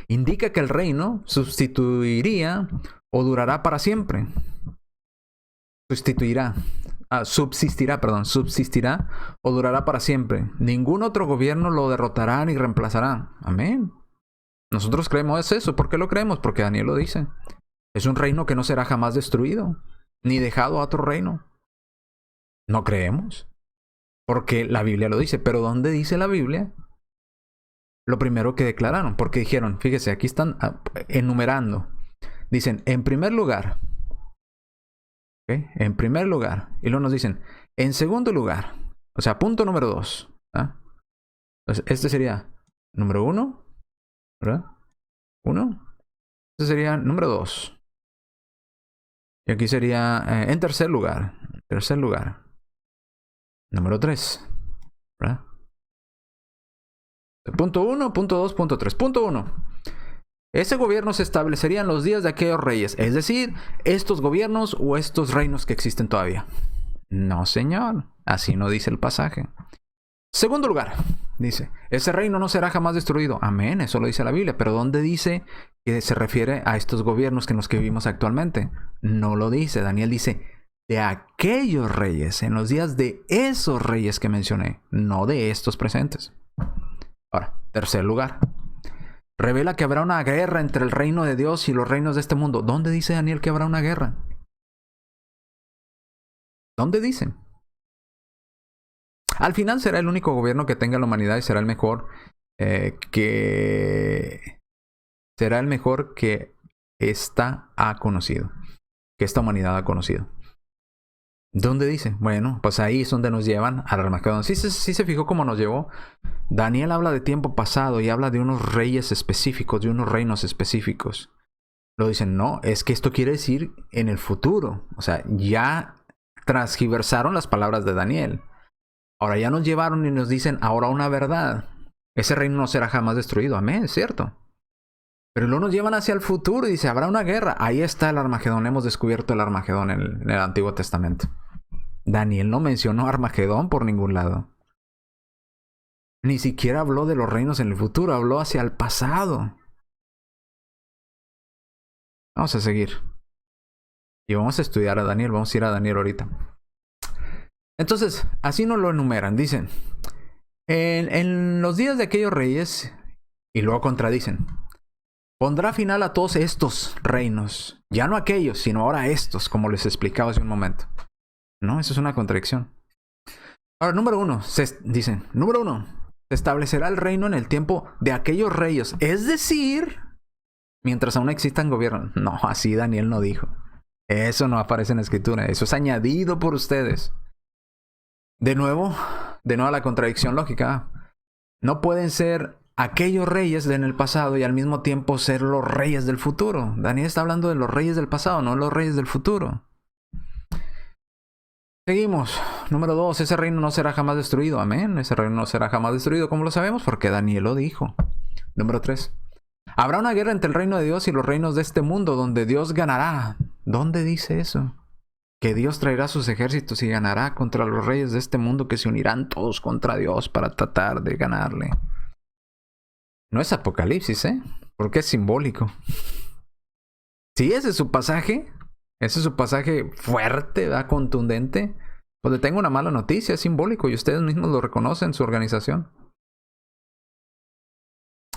indica que el reino subsistirá o durará para siempre. Ningún otro gobierno lo derrotará ni reemplazará. Amén. Nosotros creemos eso. ¿Por qué lo creemos? Porque Daniel lo dice. Es un reino que no será jamás destruido, ni dejado a otro reino. No creemos. Porque la Biblia lo dice. Pero ¿dónde dice la Biblia? Lo primero que declararon. Porque dijeron, fíjese, aquí están enumerando. Dicen, en primer lugar. ¿Okay? En primer lugar. Y luego nos dicen, en segundo lugar. O sea, punto número 2. ¿Ah? Entonces, este sería número 1. ¿Verdad? 1. Este sería número 2. Y aquí sería en tercer lugar. Tercer lugar. Número 3. ¿Verdad? Punto 1, punto 2, punto 3. Punto 1. Ese gobierno se establecería en los días de aquellos reyes. Es decir, estos gobiernos o estos reinos que existen todavía. No, señor. Así no dice el pasaje. Segundo lugar, dice, ese reino no será jamás destruido. Amén, eso lo dice la Biblia. Pero ¿dónde dice que se refiere a estos gobiernos en los que vivimos actualmente? No lo dice. Daniel dice, de aquellos reyes, en los días de esos reyes que mencioné, no de estos presentes. Ahora, tercer lugar. Revela que habrá una guerra entre el reino de Dios y los reinos de este mundo. ¿Dónde dice Daniel que habrá una guerra? ¿Dónde dice? Al final será el único gobierno que tenga la humanidad y será el mejor que esta humanidad ha conocido. ¿Dónde dice? Bueno, pues ahí es donde nos llevan al Armagedón. Sí se fijó cómo nos llevó. Daniel habla de tiempo pasado y habla de unos reyes específicos, de unos reinos específicos. Lo dicen, no, es que esto quiere decir en el futuro. O sea, ya transgiversaron las palabras de Daniel. Ahora ya nos llevaron y nos dicen ahora una verdad. Ese reino no será jamás destruido. Amén, es cierto. Pero luego nos llevan hacia el futuro y dice, habrá una guerra. Ahí está el Armagedón. Hemos descubierto el Armagedón en el Antiguo Testamento. Daniel no mencionó Armagedón por ningún lado. Ni siquiera habló de los reinos en el futuro. Habló hacia el pasado. Vamos a seguir. Y vamos a estudiar a Daniel. Vamos a ir a Daniel ahorita. Entonces, así nos lo enumeran. Dicen, en los días de aquellos reyes, y luego contradicen, pondrá final a todos estos reinos. Ya no aquellos, sino ahora estos, como les explicaba hace un momento. ¿No? Eso es una contradicción. Ahora, número uno, dicen, número uno, se establecerá el reino en el tiempo de aquellos reyes. Es decir, mientras aún existan gobiernos. No, así Daniel no dijo. Eso no aparece en la escritura. Eso es añadido por ustedes. De nuevo la contradicción lógica. No pueden ser aquellos reyes en el pasado y al mismo tiempo ser los reyes del futuro. Daniel está hablando de los reyes del pasado, no los reyes del futuro. Seguimos. Número 2. Ese reino no será jamás destruido. Amén. Ese reino no será jamás destruido. ¿Cómo lo sabemos? Porque Daniel lo dijo. Número 3. Habrá una guerra entre el reino de Dios y los reinos de este mundo, donde Dios ganará. ¿Dónde dice eso? Que Dios traerá sus ejércitos y ganará contra los reyes de este mundo, que se unirán todos contra Dios para tratar de ganarle. No es Apocalipsis, porque es simbólico. Si ese es su pasaje, ese es su pasaje fuerte, ¿verdad? Contundente, pues le tengo una mala noticia, es simbólico y ustedes mismos lo reconocen en su organización.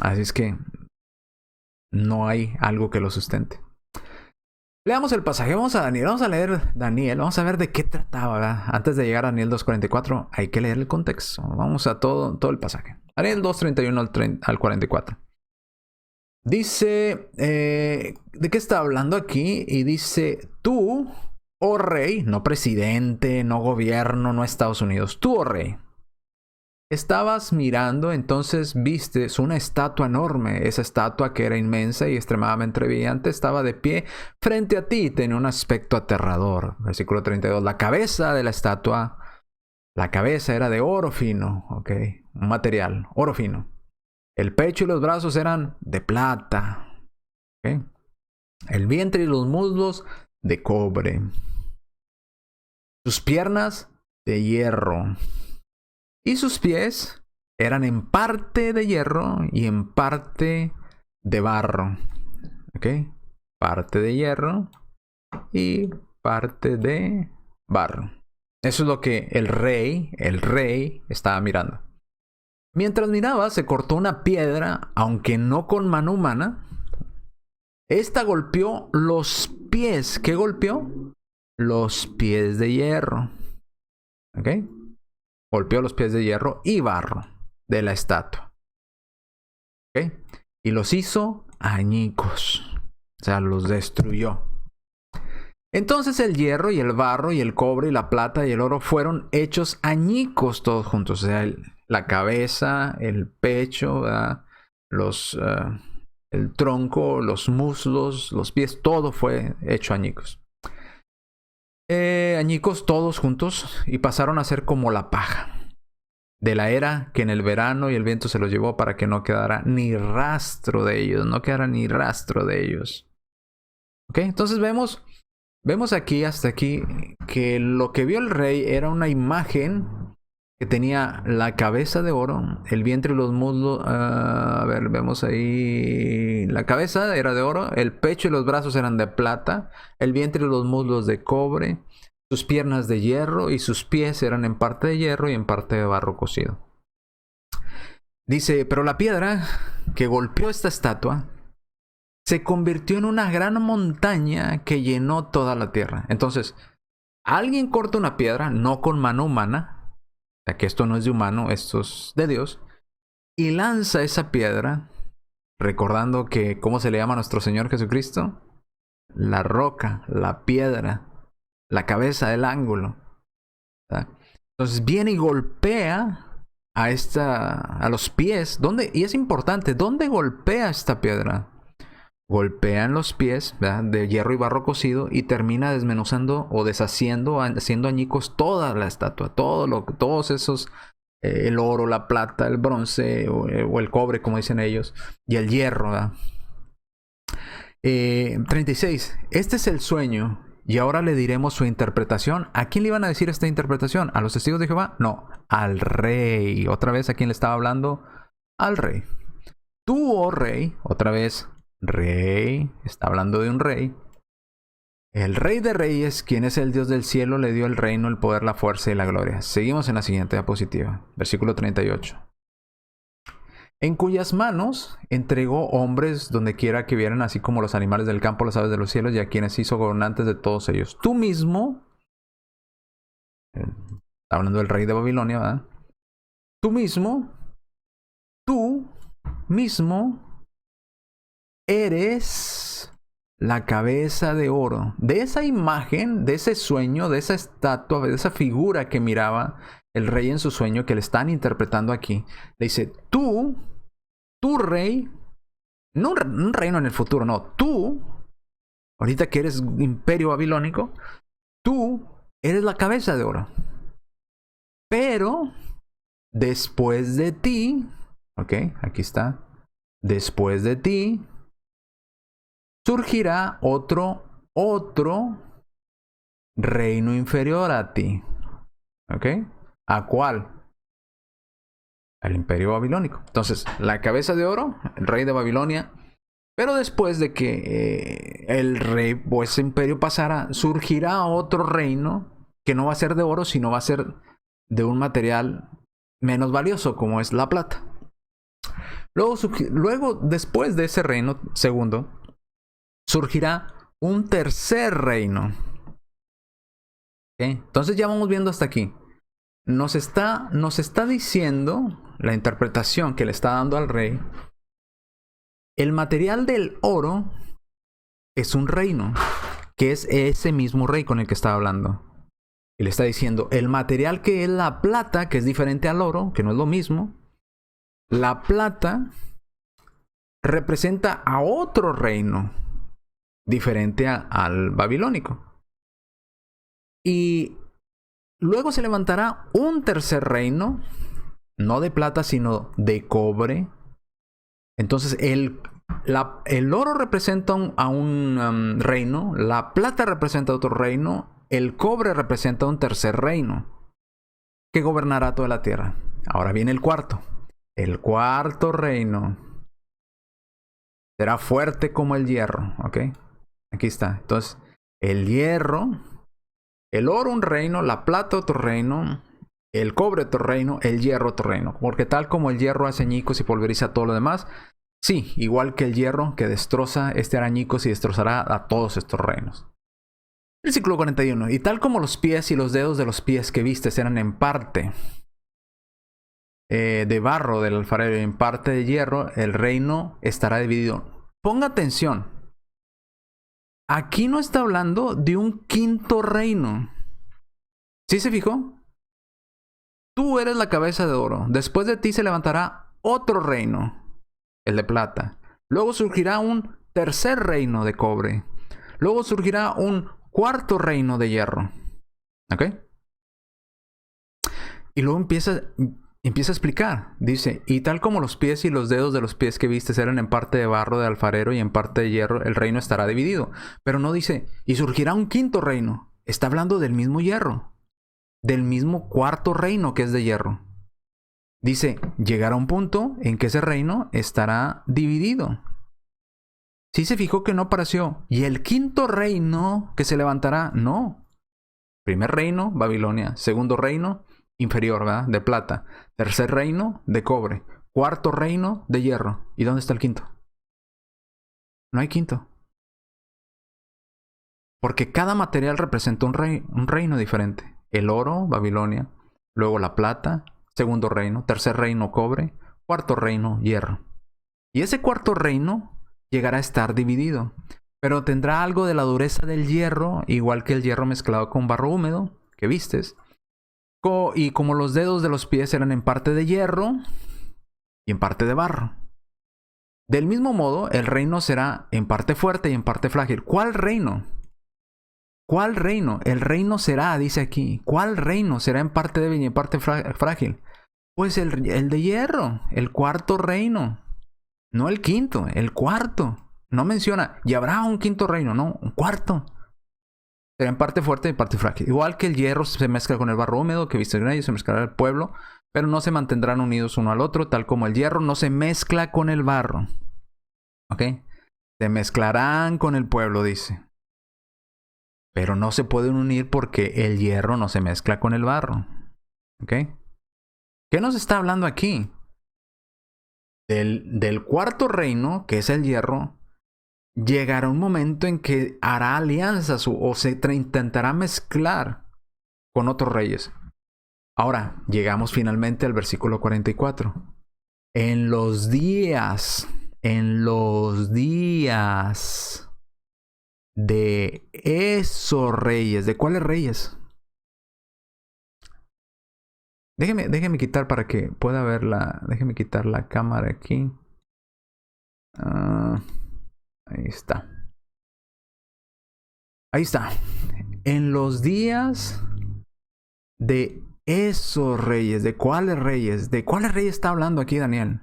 Así es que no hay algo que lo sustente. Leamos el pasaje, vamos a leer Daniel, vamos a ver de qué trataba, ¿verdad? Antes de llegar a Daniel 2.44, hay que leer el contexto. Vamos a todo el pasaje. Daniel 2.31 al 44. Dice, ¿de qué está hablando aquí? Y dice, tú, oh rey, no presidente, no gobierno, no Estados Unidos, tú, oh rey, estabas mirando, entonces vistes una estatua enorme. Esa estatua, que era inmensa y extremadamente brillante, estaba de pie frente a ti y tenía un aspecto aterrador. Versículo 32. La cabeza de la estatua, la cabeza era de oro fino, ¿ok? Un material, oro fino. El pecho y los brazos eran de plata, ¿ok? El vientre y los muslos de cobre. Sus piernas de hierro. Y sus pies eran en parte de hierro y en parte de barro. ¿Ok? Parte de hierro y parte de barro. Eso es lo que el rey estaba mirando. Mientras miraba, se cortó una piedra, aunque no con mano humana. Esta golpeó los pies. ¿Qué golpeó? Los pies de hierro. ¿Ok? Golpeó los pies de hierro y barro de la estatua. ¿Ok? Y los hizo añicos. O sea, los destruyó. Entonces el hierro y el barro y el cobre y la plata y el oro fueron hechos añicos todos juntos. O sea, la cabeza, el pecho, el tronco, los muslos, los pies, todo fue hecho añicos. Añicos todos juntos y pasaron a ser como la paja de la era que en el verano y el viento se los llevó, para que no quedara ni rastro de ellos. No quedara ni rastro de ellos. Ok, entonces vemos aquí, hasta aquí, que lo que vio el rey era una imagen que tenía la cabeza de oro, el vientre y los muslos. Vemos ahí. La cabeza era de oro, el pecho y los brazos eran de plata, el vientre y los muslos de cobre, sus piernas de hierro y sus pies eran en parte de hierro y en parte de barro cocido. Dice, pero la piedra que golpeó esta estatua se convirtió en una gran montaña que llenó toda la tierra. Entonces, alguien corta una piedra, no con mano humana, o sea que esto no es de humano, esto es de Dios, y lanza esa piedra, recordando que, ¿cómo se le llama a nuestro Señor Jesucristo? La roca, la piedra, la cabeza del ángulo. ¿Verdad? Entonces viene y golpea a los pies. ¿Dónde? Y es importante, ¿dónde golpea esta piedra? Golpea en los pies, ¿verdad? De hierro y barro cocido, y termina desmenuzando o deshaciendo, haciendo añicos toda la estatua, todos esos, el oro, la plata, el bronce o el cobre, como dicen ellos, y el hierro, ¿verdad? 36. Este es el sueño, y ahora le diremos su interpretación. ¿A quién le iban a decir esta interpretación? ¿A los testigos de Jehová? No, al rey. Otra vez, ¿a quién le estaba hablando? Al rey. Tú, oh rey, otra vez, rey, está hablando de un rey. El Rey de Reyes, quien es el Dios del cielo, le dio el reino, el poder, la fuerza y la gloria. Seguimos en la siguiente diapositiva. Versículo 38. En cuyas manos entregó hombres donde quiera que vieran, así como los animales del campo, las aves de los cielos, y a quienes hizo gobernantes de todos ellos. Tú mismo, hablando del rey de Babilonia, ¿verdad? Tú mismo eres la cabeza de oro. De esa imagen, de ese sueño, de esa estatua, de esa figura que miraba el rey en su sueño, que le están interpretando aquí, le dice, tú rey, no un reino en el futuro, no, tú, ahorita que eres imperio babilónico, tú eres la cabeza de oro. Pero después de ti, ok, aquí está, después de ti surgirá otro reino inferior a ti. ¿Ok? ¿A cuál? Al imperio babilónico. Entonces, la cabeza de oro, el rey de Babilonia. Pero después de que el rey o ese imperio pasara, surgirá otro reino que no va a ser de oro, sino va a ser de un material menos valioso, como es la plata. Luego, después de ese reino segundo, surgirá un tercer reino. ¿Okay? Entonces ya vamos viendo hasta aquí. Nos está diciendo la interpretación que le está dando al rey. El material del oro es un reino, que es ese mismo rey con el que estaba hablando. Y le está diciendo, el material que es la plata, que es diferente al oro, que no es lo mismo, la plata representa a otro reino, diferente al babilónico. Y luego se levantará un tercer reino, no de plata, sino de cobre. Entonces el oro representa a un reino, la plata representa otro reino, el cobre representa un tercer reino que gobernará toda la tierra. Ahora viene el cuarto. El cuarto reino será fuerte como el hierro, ¿ok? Aquí está. Entonces, el hierro, el oro un reino, la plata otro reino, el cobre otro reino, el hierro otro reino. Porque tal como el hierro hace añicos y pulveriza todo lo demás, sí, igual que el hierro que destroza, hará añicos y destrozará a todos estos reinos. Versículo 41. Y tal como los pies y los dedos de los pies que vistes eran en parte de barro del alfarero y en parte de hierro, el reino estará dividido. Ponga atención. Aquí no está hablando de un quinto reino. ¿Sí se fijó? Tú eres la cabeza de oro. Después de ti se levantará otro reino, el de plata. Luego surgirá un tercer reino de cobre. Luego surgirá un cuarto reino de hierro. ¿Ok? Y luego empieza a explicar. Dice, y tal como los pies y los dedos de los pies que vistes eran en parte de barro de alfarero y en parte de hierro, el reino estará dividido. Pero no dice, y surgirá un quinto reino. Está hablando del mismo hierro. Del mismo cuarto reino que es de hierro. Dice, llegará un punto en que ese reino estará dividido. ¿Sí se fijó que no apareció? Y el quinto reino que se levantará, no. Primer reino, Babilonia. Segundo reino, inferior, ¿verdad? De plata. Tercer reino, de cobre. Cuarto reino, de hierro. ¿Y dónde está el quinto? No hay quinto. Porque cada material representa un reino diferente. El oro, Babilonia. Luego la plata, segundo reino. Tercer reino, cobre. Cuarto reino, hierro. Y ese cuarto reino llegará a estar dividido. Pero tendrá algo de la dureza del hierro, igual que el hierro mezclado con barro húmedo que vistes. Y como los dedos de los pies eran en parte de hierro y en parte de barro. Del mismo modo, el reino será en parte fuerte y en parte frágil. ¿Cuál reino? ¿Cuál reino? El reino será, dice aquí. ¿Cuál reino será en parte débil y en parte frágil? Pues el de hierro, el cuarto reino. No el quinto, el cuarto. No menciona, y habrá un quinto reino, no, un cuarto. Será en parte fuerte y en parte frágil. Igual que el hierro se mezcla con el barro húmedo que viste en ellos, se mezclará el pueblo, pero no se mantendrán unidos uno al otro, tal como el hierro no se mezcla con el barro. ¿Ok? Se mezclarán con el pueblo, dice. Pero no se pueden unir porque el hierro no se mezcla con el barro. ¿Ok? ¿Qué nos está hablando aquí? Del cuarto reino, que es el hierro, llegará un momento en que hará alianzas o se intentará mezclar con otros reyes. Ahora, llegamos finalmente al versículo 44. En los días de esos reyes. ¿De cuáles reyes? Déjeme quitar para que pueda verla. Déjeme quitar la cámara aquí. Ahí está. Ahí está. En los días de esos reyes. ¿De cuáles reyes? ¿De cuáles reyes está hablando aquí Daniel?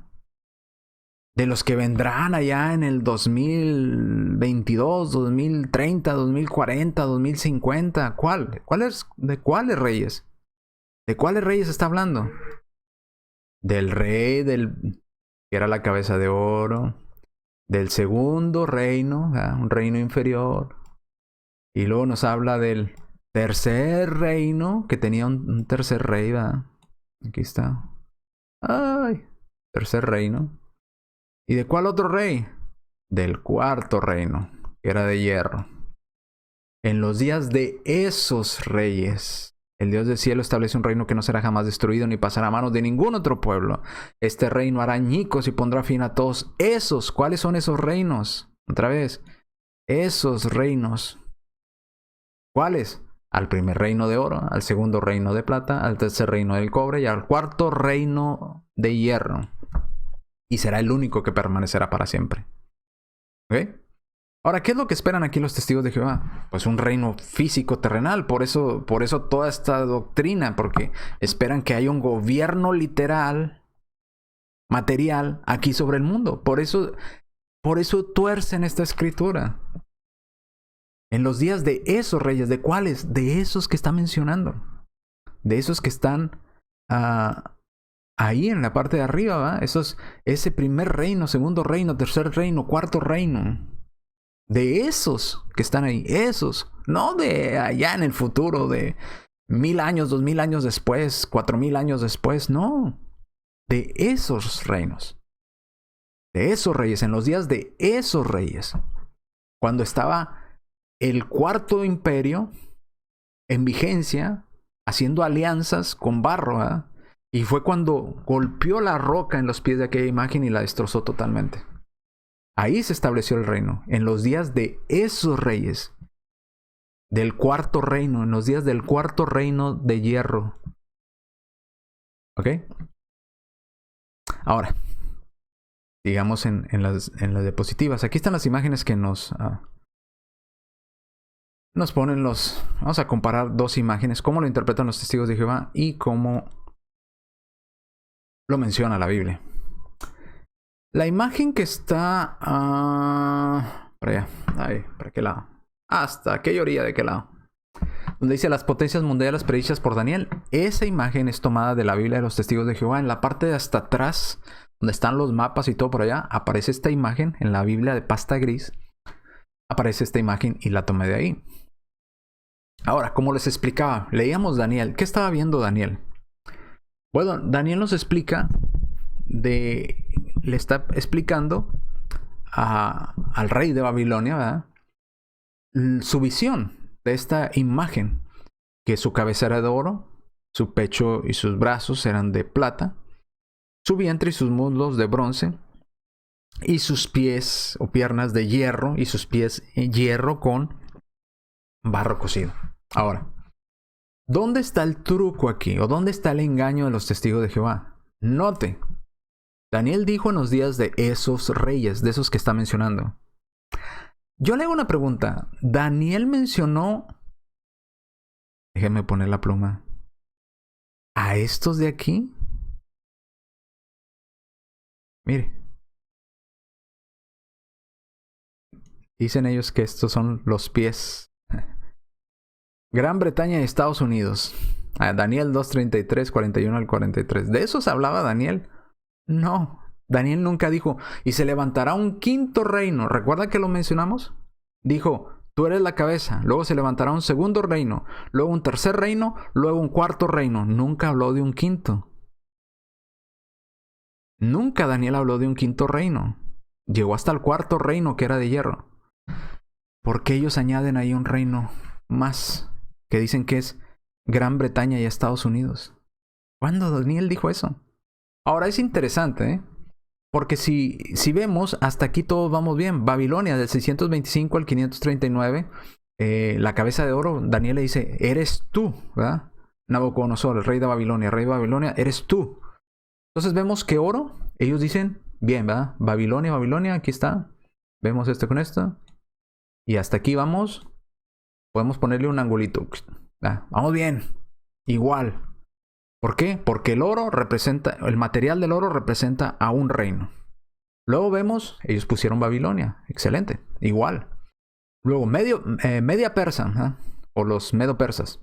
De los que vendrán allá en el 2022, 2030, 2040, 2050. ¿De cuáles reyes? ¿De cuáles reyes está hablando? Del rey que era la cabeza de oro. Del segundo reino, un reino inferior. Y luego nos habla del tercer reino, que tenía un tercer rey, ¿verdad? Aquí está. ¡Ay! Tercer reino. ¿Y de cuál otro rey? Del cuarto reino, que era de hierro. En los días de esos reyes, el Dios del cielo establece un reino que no será jamás destruido ni pasará a manos de ningún otro pueblo. Este reino hará añicos y pondrá fin a todos esos. ¿Cuáles son esos reinos? Otra vez. Esos reinos. ¿Cuáles? Al primer reino de oro, al segundo reino de plata, al tercer reino del cobre y al cuarto reino de hierro. Y será el único que permanecerá para siempre. ¿Ok? Ahora, ¿qué es lo que esperan aquí los testigos de Jehová? Pues un reino físico terrenal. Por eso toda esta doctrina, porque esperan que haya un gobierno literal, material, aquí sobre el mundo. Por eso tuercen esta escritura. En los días de esos reyes, ¿de cuáles? De esos que está mencionando. De esos que están ahí en la parte de arriba, ¿va? Ese primer reino, segundo reino, tercer reino, cuarto reino. De esos que están ahí. Esos. No de allá en el futuro, de 1000 años, 2000 años después, 4000 años después. No. De esos reinos. De esos reyes. En los días de esos reyes. Cuando estaba el cuarto imperio en vigencia, haciendo alianzas con barro, ¿eh? Y fue cuando golpeó la roca en los pies de aquella imagen y la destrozó totalmente. Ahí se estableció el reino, en los días de esos reyes, del cuarto reino, en los días del cuarto reino de hierro. ¿Ok? Ahora, digamos en las diapositivas. Aquí están las imágenes que nos ponen los... Vamos a comparar dos imágenes, cómo lo interpretan los testigos de Jehová y cómo lo menciona la Biblia. La imagen que está... por allá. Ahí, ¿para qué lado? Hasta aquella orilla, ¿de qué lado? Donde dice las potencias mundiales predichas por Daniel. Esa imagen es tomada de la Biblia de los testigos de Jehová. En la parte de hasta atrás, donde están los mapas y todo por allá, aparece esta imagen en la Biblia de pasta gris. Aparece esta imagen y la tomé de ahí. Ahora, como les explicaba, leíamos Daniel. ¿Qué estaba viendo Daniel? Bueno, Daniel nos explica le está explicando al rey de Babilonia, ¿verdad? Su visión de esta imagen, que su cabeza era de oro, su pecho y sus brazos eran de plata, su vientre y sus muslos de bronce, y sus pies o piernas de hierro, y sus pies en hierro con barro cocido. Ahora, ¿dónde está el truco aquí? ¿O dónde está el engaño de los testigos de Jehová? Note, Daniel dijo en los días de esos reyes, de esos que está mencionando. Yo le hago una pregunta. Daniel mencionó... Déjeme poner la pluma. ¿A estos de aquí? Mire. Dicen ellos que estos son los pies. Gran Bretaña y Estados Unidos. Daniel 2:33, 41 al 43. ¿De esos hablaba Daniel? No. Daniel nunca dijo, y se levantará un quinto reino. ¿Recuerda que lo mencionamos? Dijo, Tú eres la cabeza. Luego se levantará un segundo reino, luego un tercer reino, luego un cuarto reino. Nunca habló de un quinto. Nunca Daniel habló de un quinto reino. Llegó hasta el cuarto reino, que era de hierro. ¿Por qué ellos añaden ahí un reino más? Que dicen que es Gran Bretaña y Estados Unidos. ¿Cuándo Daniel dijo eso? Ahora es interesante, ¿eh? Porque si vemos, hasta aquí todos vamos bien. Babilonia, del 625 al 539, la cabeza de oro, Daniel le dice, eres tú, ¿verdad? Nabucodonosor, el rey de Babilonia, eres tú. Entonces vemos que oro, ellos dicen, bien, ¿verdad? Babilonia, aquí está. Vemos esto con esto. Y hasta aquí vamos. Podemos ponerle un angulito. ¿Verdad? Vamos bien. Igual. ¿Por qué? Porque el material del oro representa a un reino. Luego vemos, ellos pusieron Babilonia. Excelente. Igual. Luego, media persa, ¿eh? O los medo-persas.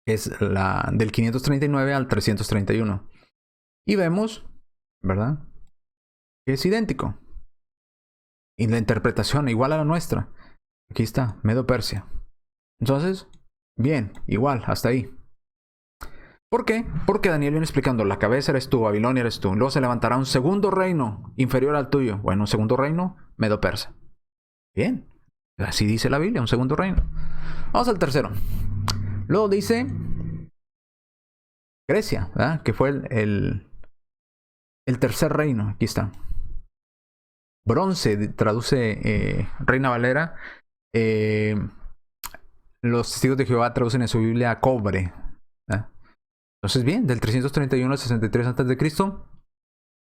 Es la del 539 al 331. Y vemos, ¿verdad? Que es idéntico. Y la interpretación igual a la nuestra. Aquí está, Medo-Persia. Entonces, bien, igual, hasta ahí. ¿Por qué? Porque Daniel viene explicando, la cabeza eres tú, Babilonia eres tú. Luego se levantará un segundo reino inferior al tuyo. Bueno, un segundo reino, Medo-Persa. Bien, así dice la Biblia, un segundo reino. Vamos al tercero. Luego dice Grecia, ¿verdad? Que fue el tercer reino. Aquí está. Bronce, traduce Reina Valera. Los testigos de Jehová traducen en su Biblia a cobre. ¿Eh? Entonces, bien, del 331 al 63 a.C.,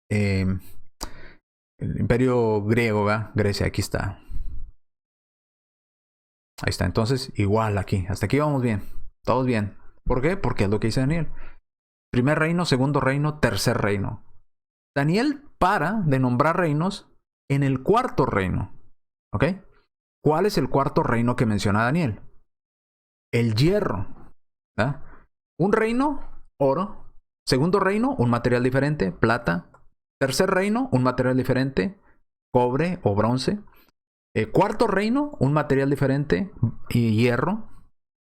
el imperio griego, ¿verdad? Grecia, aquí está. Ahí está, entonces, igual aquí. Hasta aquí vamos bien. Todos bien. ¿Por qué? Porque es lo que dice Daniel. Primer reino, segundo reino, tercer reino. Daniel para de nombrar reinos en el cuarto reino. ¿Ok? ¿Cuál es el cuarto reino que menciona Daniel? El hierro. ¿Verdad? Un reino, oro. Segundo reino, un material diferente, plata. Tercer reino, un material diferente, cobre o bronce. Cuarto reino, un material diferente, y hierro.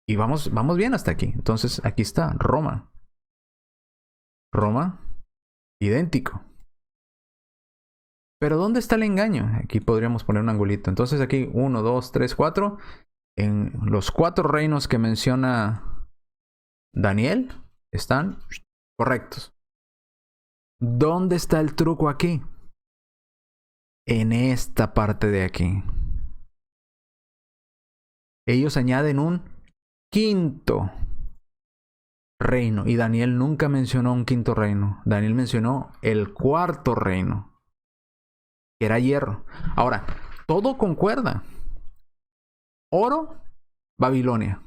Y vamos bien hasta aquí. Entonces, aquí está, Roma. Roma, idéntico. Pero ¿dónde está el engaño? Aquí podríamos poner un angulito. Entonces aquí 1, 2, 3, 4. En los 4 reinos que menciona Daniel están correctos. ¿Dónde está el truco aquí? En esta parte de aquí. Ellos añaden un quinto reino. Y Daniel nunca mencionó un quinto reino. Daniel mencionó el cuarto reino. Que era hierro. Ahora, todo concuerda. Oro, Babilonia.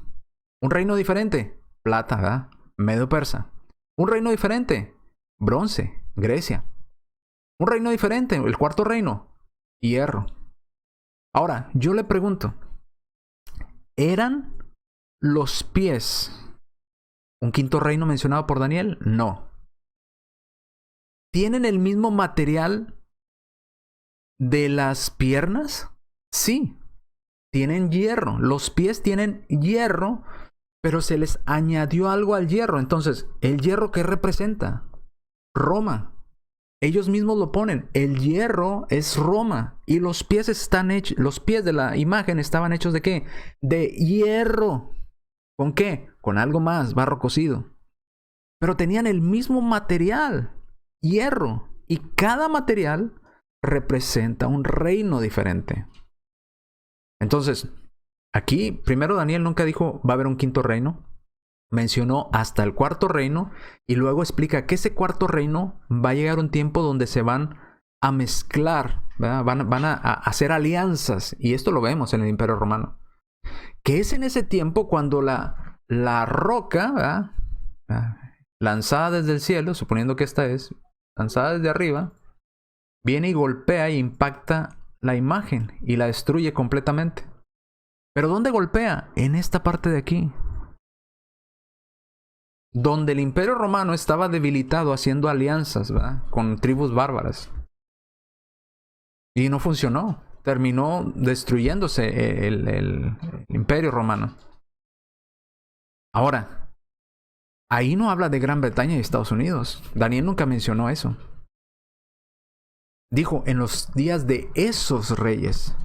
Un reino diferente, plata, ¿verdad? Medo-Persa. Un reino diferente, bronce, Grecia. Un reino diferente, el cuarto reino, hierro. Ahora, yo le pregunto, ¿eran los pies un quinto reino mencionado por Daniel? No. ¿Tienen el mismo material de las piernas? Sí. Tienen hierro. Los pies tienen hierro, pero se les añadió algo al hierro. Entonces, ¿el hierro qué representa? Roma. Ellos mismos lo ponen. El hierro es Roma. Y los pies están hechos. Los pies de la imagen estaban hechos ¿de qué? De hierro. ¿Con qué? Con algo más, barro cocido. Pero tenían el mismo material, hierro. Y cada material representa un reino diferente. Entonces, aquí, primero Daniel nunca dijo va a haber un quinto reino. Mencionó hasta el cuarto reino y luego explica que ese cuarto reino va a llegar un tiempo donde se van a mezclar, ¿verdad? Van a hacer alianzas. Y esto lo vemos en el Imperio Romano. Que es en ese tiempo cuando la roca, ¿verdad? Lanzada desde el cielo, suponiendo que esta es, lanzada desde arriba, viene y golpea e impacta la imagen y la destruye completamente. ¿Pero dónde golpea? En esta parte de aquí. Donde el Imperio Romano estaba debilitado haciendo alianzas, ¿verdad? Con tribus bárbaras. Y no funcionó. terminó destruyéndose el imperio romano. Ahora, ahí no habla de Gran Bretaña y Estados Unidos. Daniel nunca mencionó eso. Dijo en los días de esos reyes.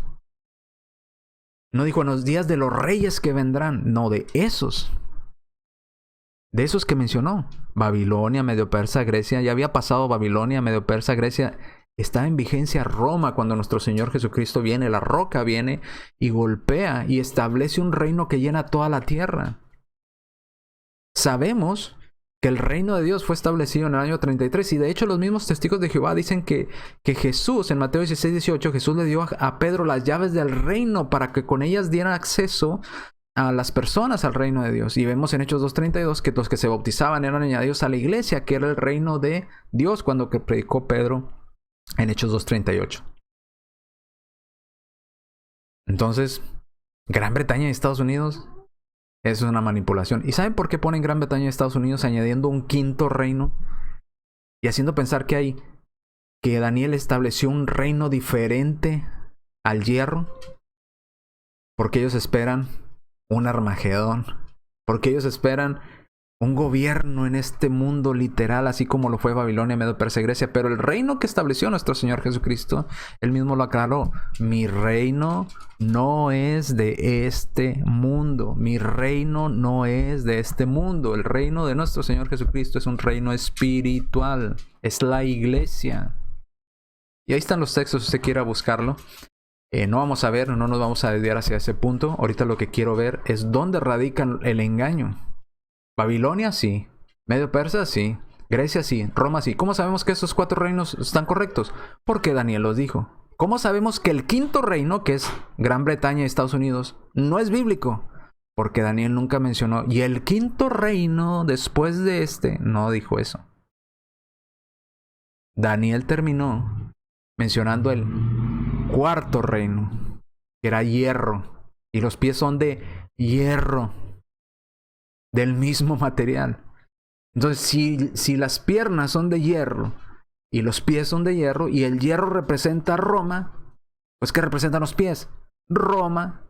No dijo en los días de los reyes que vendrán. No, de esos. De esos que mencionó. Babilonia, Medio-Persa, Grecia. Ya había pasado Babilonia, Medio-Persa, Grecia. Está en vigencia Roma cuando nuestro Señor Jesucristo viene. La roca viene y golpea y establece un reino que llena toda la tierra. Sabemos que el reino de Dios fue establecido en el año 33. Y de hecho los mismos testigos de Jehová dicen que Jesús, en Mateo 16:18, Jesús le dio a Pedro las llaves del reino para que con ellas dieran acceso a las personas al reino de Dios. Y vemos en Hechos 2:32 que los que se bautizaban eran añadidos a la iglesia, que era el reino de Dios, cuando que predicó Pedro en Hechos 2:38. Entonces, Gran Bretaña y Estados Unidos, eso es una manipulación. ¿Y saben por qué ponen Gran Bretaña y Estados Unidos añadiendo un quinto reino? Y haciendo pensar que Daniel estableció un reino diferente al hierro. Porque ellos esperan un Armagedón. Porque ellos esperan un gobierno en este mundo literal, así como lo fue Babilonia, Medo-Persa y Grecia. Pero el reino que estableció nuestro Señor Jesucristo, Él mismo lo aclaró. Mi reino no es de este mundo. Mi reino no es de este mundo. El reino de nuestro Señor Jesucristo es un reino espiritual. Es la iglesia. Y ahí están los textos, si usted quiera buscarlo. No vamos a ver, no nos vamos a desviar hacia ese punto. Ahorita lo que quiero ver es dónde radica el engaño. Babilonia sí, Medio-Persa sí, Grecia sí, Roma sí. ¿Cómo sabemos que esos 4 reinos están correctos? Porque Daniel los dijo. ¿Cómo sabemos que el quinto reino, que es Gran Bretaña y Estados Unidos, no es bíblico? Porque Daniel nunca mencionó. Y el quinto reino después de este, no dijo eso. Daniel terminó mencionando el cuarto reino, que era hierro. Y los pies son de hierro. Del mismo material. Entonces, si las piernas son de hierro y los pies son de hierro y el hierro representa a Roma, pues ¿qué representan los pies? Roma,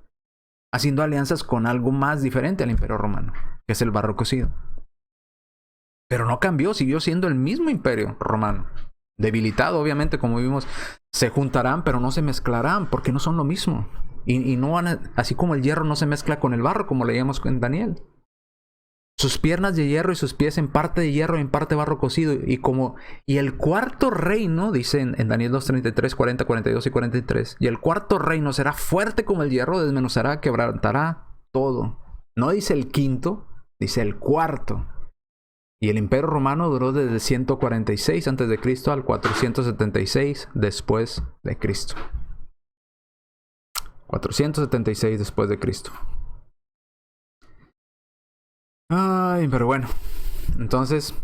haciendo alianzas con algo más diferente al Imperio Romano, que es el barro cocido. Pero no cambió, siguió siendo el mismo Imperio Romano. Debilitado, obviamente, como vimos, se juntarán, pero no se mezclarán, porque no son lo mismo. Y no van así como el hierro no se mezcla con el barro, como leíamos en Daniel. Sus piernas de hierro y sus pies en parte de hierro y en parte barro cocido. Y el cuarto reino, dice en Daniel 2:33, 40, 42 y 43. Y el cuarto reino será fuerte como el hierro, desmenuzará, quebrantará todo. No dice el quinto, dice el cuarto. Y el Imperio Romano duró desde 146 a.C. al 476 después de Cristo. 476 después de Cristo. Ay, pero bueno. Entonces,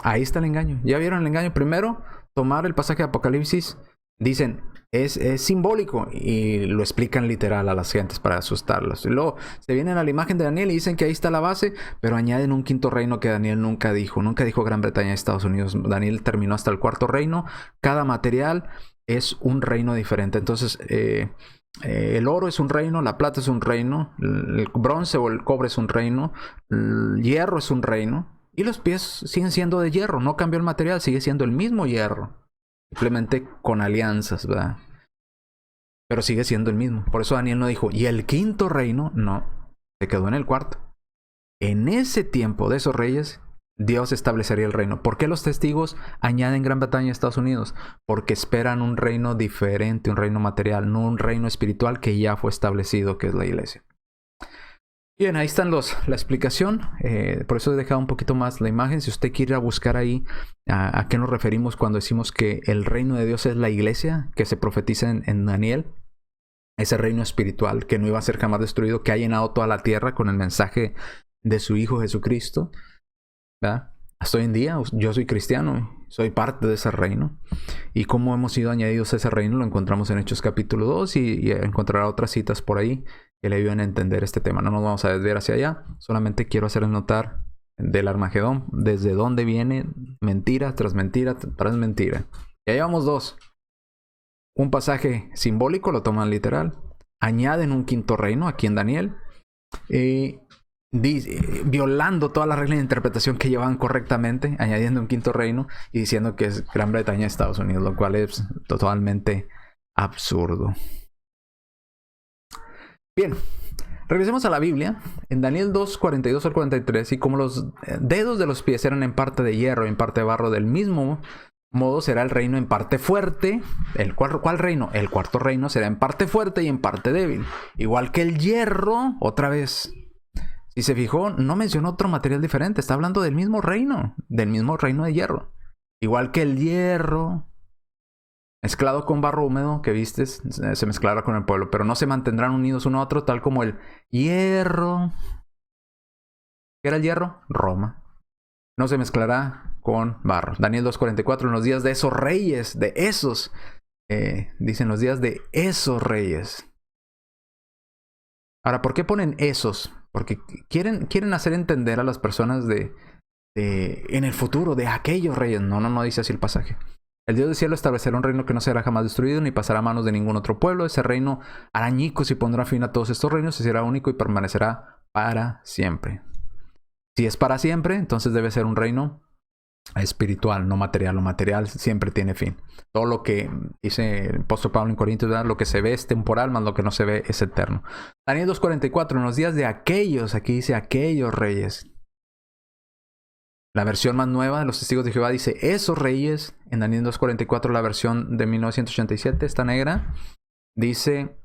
ahí está el engaño. ¿Ya vieron el engaño? Primero, tomar el pasaje de Apocalipsis. Dicen, es simbólico. Y lo explican literal a las gentes para asustarlos. Y luego se vienen a la imagen de Daniel y dicen que ahí está la base. Pero añaden un quinto reino que Daniel nunca dijo. Nunca dijo Gran Bretaña y Estados Unidos. Daniel terminó hasta el cuarto reino. Cada material es un reino diferente. Entonces, el oro es un reino, la plata es un reino, el bronce o el cobre es un reino, el hierro es un reino, y los pies siguen siendo de hierro. No cambió el material, sigue siendo el mismo hierro, simplemente con alianzas, ¿verdad? Pero sigue siendo el mismo. Por eso Daniel no dijo, y el quinto reino, no, se quedó en el cuarto. En ese tiempo de esos reyes, Dios establecería el reino. ¿Por qué los testigos añaden Gran Bretaña y Estados Unidos? Porque esperan un reino diferente, un reino material, no un reino espiritual que ya fue establecido, que es la iglesia. Bien, ahí están la explicación. Por eso he dejado un poquito más la imagen. Si usted quiere ir a buscar ahí a qué nos referimos cuando decimos que el reino de Dios es la iglesia, que se profetiza en Daniel, ese reino espiritual que no iba a ser jamás destruido, que ha llenado toda la tierra con el mensaje de su Hijo Jesucristo. ¿Verdad? Hasta hoy en día yo soy cristiano, soy parte de ese reino. Y cómo hemos sido añadidos a ese reino lo encontramos en Hechos capítulo 2 y encontrará otras citas por ahí que le ayuden a entender este tema. No nos vamos a desviar hacia allá, solamente quiero hacerles notar del Armagedón, desde dónde viene mentira tras mentira tras mentira. Ya llevamos 2. un pasaje simbólico, lo toman literal. Añaden un quinto reino aquí en Daniel. Violando todas las reglas de interpretación que llevaban correctamente, añadiendo un quinto reino y diciendo que es Gran Bretaña y Estados Unidos, lo cual es totalmente absurdo. Bien, regresemos a la Biblia. En Daniel 2, 42 al 43, y como los dedos de los pies eran en parte de hierro y en parte de barro, del mismo modo será el reino en parte fuerte. ¿Cuál reino? El cuarto reino será en parte fuerte y en parte débil. Igual que el hierro, otra vez. Si se fijó, no mencionó otro material diferente. Está hablando del mismo reino de hierro. Igual que el hierro, mezclado con barro húmedo que vistes, se mezclará con el pueblo, pero no se mantendrán unidos uno a otro, tal como el hierro. ¿Qué era el hierro? Roma. No se mezclará con barro. Daniel 2:44, en los días de esos reyes, dicen los días de esos reyes. Ahora, ¿por qué ponen esos? Porque quieren hacer entender a las personas en el futuro, de aquellos reyes. No dice así el pasaje. El Dios del cielo establecerá un reino que no será jamás destruido, ni pasará a manos de ningún otro pueblo. Ese reino hará añicos y pondrá fin a todos estos reinos, y será único y permanecerá para siempre. Si es para siempre, entonces debe ser un reino espiritual, no material. Lo material siempre tiene fin. Todo lo que dice el apóstol Pablo en Corintios, ¿verdad? Lo que se ve es temporal, más lo que no se ve es eterno. Daniel 2:44, en los días de aquellos, aquí dice aquellos reyes. La versión más nueva de los Testigos de Jehová dice esos reyes. En Daniel 2:44, la versión de 1987, esta negra, dice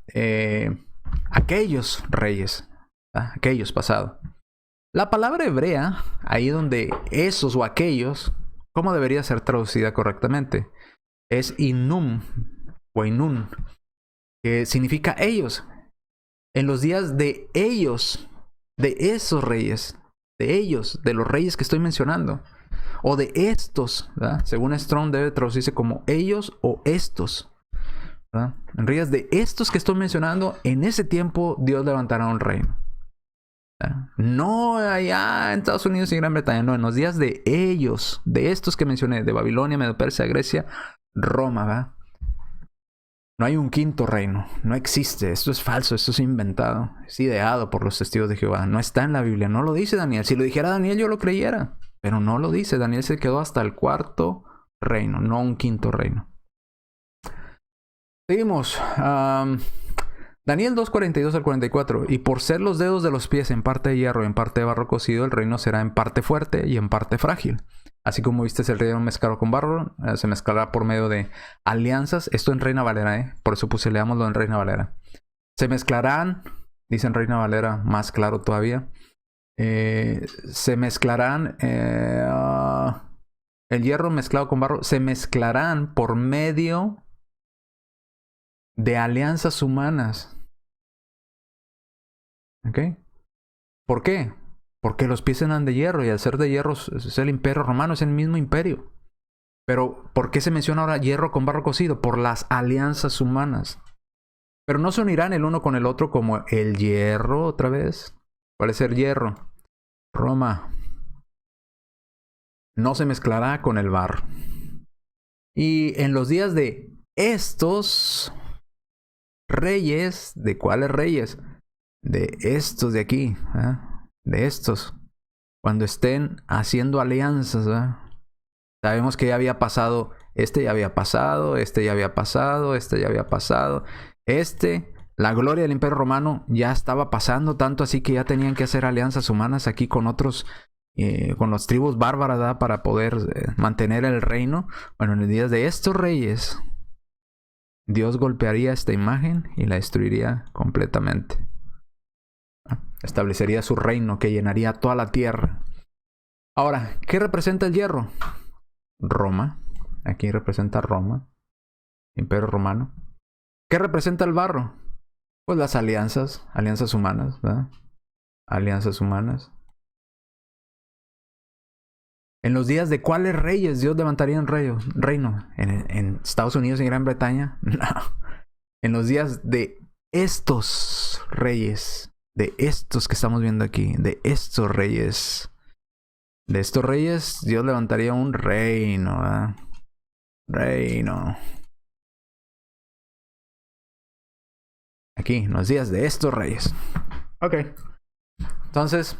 aquellos reyes, ¿verdad? Aquellos, pasado. La palabra hebrea, ahí donde esos o aquellos, ¿cómo debería ser traducida correctamente? Es inum o inun, que significa ellos. En los días de ellos, de esos reyes, de ellos, de los reyes que estoy mencionando, o de estos, ¿verdad? Según Strong debe traducirse como ellos o estos, ¿verdad? En días de estos que estoy mencionando, en ese tiempo Dios levantará un reino. No allá en Estados Unidos y Gran Bretaña, no, en los días de ellos, de estos que mencioné, de Babilonia, Medo-Persia, Grecia, Roma, ¿verdad? No hay un quinto reino, no existe, esto es falso, esto es inventado, es ideado por los Testigos de Jehová, no está en la Biblia, no lo dice Daniel. Si lo dijera Daniel yo lo creyera, pero no lo dice. Daniel se quedó hasta el cuarto reino, no un quinto reino. Seguimos. Daniel 2:42 al 44. Y por ser los dedos de los pies en parte de hierro y en parte de barro cocido, el reino será en parte fuerte y en parte frágil. Así como viste el reino mezclado con barro, se mezclará por medio de alianzas. Esto en Reina Valera, por eso leámoslo en Reina Valera. Se mezclarán, dice en Reina Valera, más claro todavía. Se mezclarán, el hierro mezclado con barro, se mezclarán por medio de alianzas humanas. ¿Ok? ¿Por qué? Porque los pies eran de hierro, y al ser de hierro es el imperio romano, es el mismo imperio. Pero ¿por qué se menciona ahora hierro con barro cocido? Por las alianzas humanas. Pero no se unirán el uno con el otro como el hierro otra vez. ¿Cuál es el hierro? Roma. No se mezclará con el barro. Y en los días de estos reyes, ¿de cuáles reyes? De estos de aquí, ¿eh? De estos, cuando estén haciendo alianzas, ¿eh? Sabemos que ya había pasado, ya había pasado, ya había pasado, ya había pasado, la gloria del Imperio Romano ya estaba pasando, tanto así que ya tenían que hacer alianzas humanas aquí con otros, con las tribus bárbaras, ¿verdad? Para poder mantener el reino. Bueno, en los días de estos reyes, Dios golpearía esta imagen y la destruiría completamente. Establecería su reino que llenaría toda la tierra. Ahora, ¿qué representa el hierro? Roma. Aquí representa Roma, Imperio Romano. ¿Qué representa el barro? Pues las alianzas humanas, ¿verdad? Alianzas humanas. En los días de cuáles reyes Dios levantaría un reino. ¿En Estados Unidos y Gran Bretaña? No. En los días de estos reyes. De estos que estamos viendo aquí. De estos reyes. De estos reyes Dios levantaría un reino, ¿verdad? Reino. aquí, en los días de estos reyes. Ok. Entonces,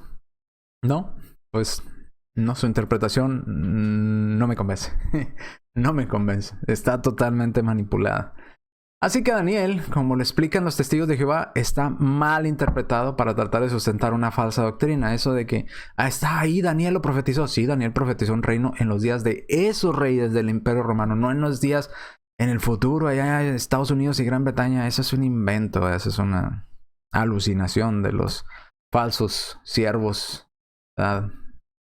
no, pues no, su interpretación no me convence. No me convence. Está totalmente manipulada. Así que Daniel, como le explican los testigos de Jehová, está mal interpretado para tratar de sustentar una falsa doctrina. Eso de que, está ahí, Daniel lo profetizó. Sí, Daniel profetizó un reino en los días de esos reyes del Imperio Romano, no en los días en el futuro, allá en Estados Unidos y Gran Bretaña. Eso es un invento, eso es una alucinación de los falsos siervos,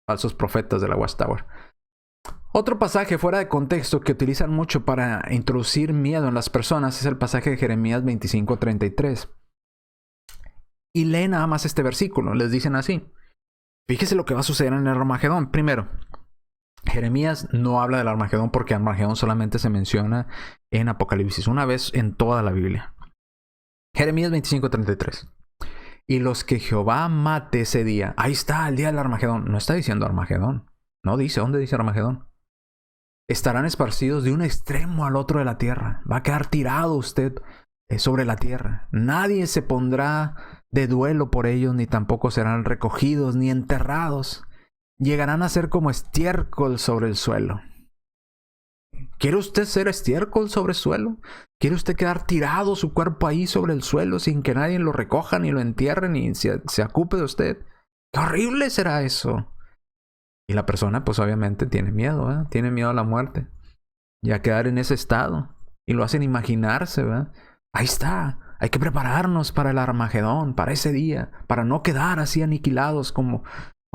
falsos profetas de la Watchtower. Otro pasaje fuera de contexto que utilizan mucho para introducir miedo en las personas es el pasaje de Jeremías 25:33. Y leen nada más este versículo. Les dicen así. Fíjese lo que va a suceder en el Armagedón. Primero, Jeremías no habla del Armagedón porque Armagedón solamente se menciona en Apocalipsis, una vez en toda la Biblia. Jeremías 25:33. Y los que Jehová mate ese día. Ahí está, el día del Armagedón. No está diciendo Armagedón. No dice. ¿Dónde dice Armagedón? Estarán esparcidos de un extremo al otro de la tierra. Va a quedar tirado usted sobre la tierra. Nadie se pondrá de duelo por ellos, ni tampoco serán recogidos, ni enterrados. Llegarán a ser como estiércol sobre el suelo. ¿Quiere usted ser estiércol sobre el suelo? ¿Quiere usted quedar tirado su cuerpo ahí sobre el suelo sin que nadie lo recoja, ni lo entierre, ni se ocupe de usted? ¡Qué horrible será eso! Y la persona, pues obviamente tiene miedo, ¿verdad? Tiene miedo a la muerte. Y a quedar en ese estado. Y lo hacen imaginarse, ¿verdad? Ahí está. Hay que prepararnos para el Armagedón, para ese día. Para no quedar así aniquilados como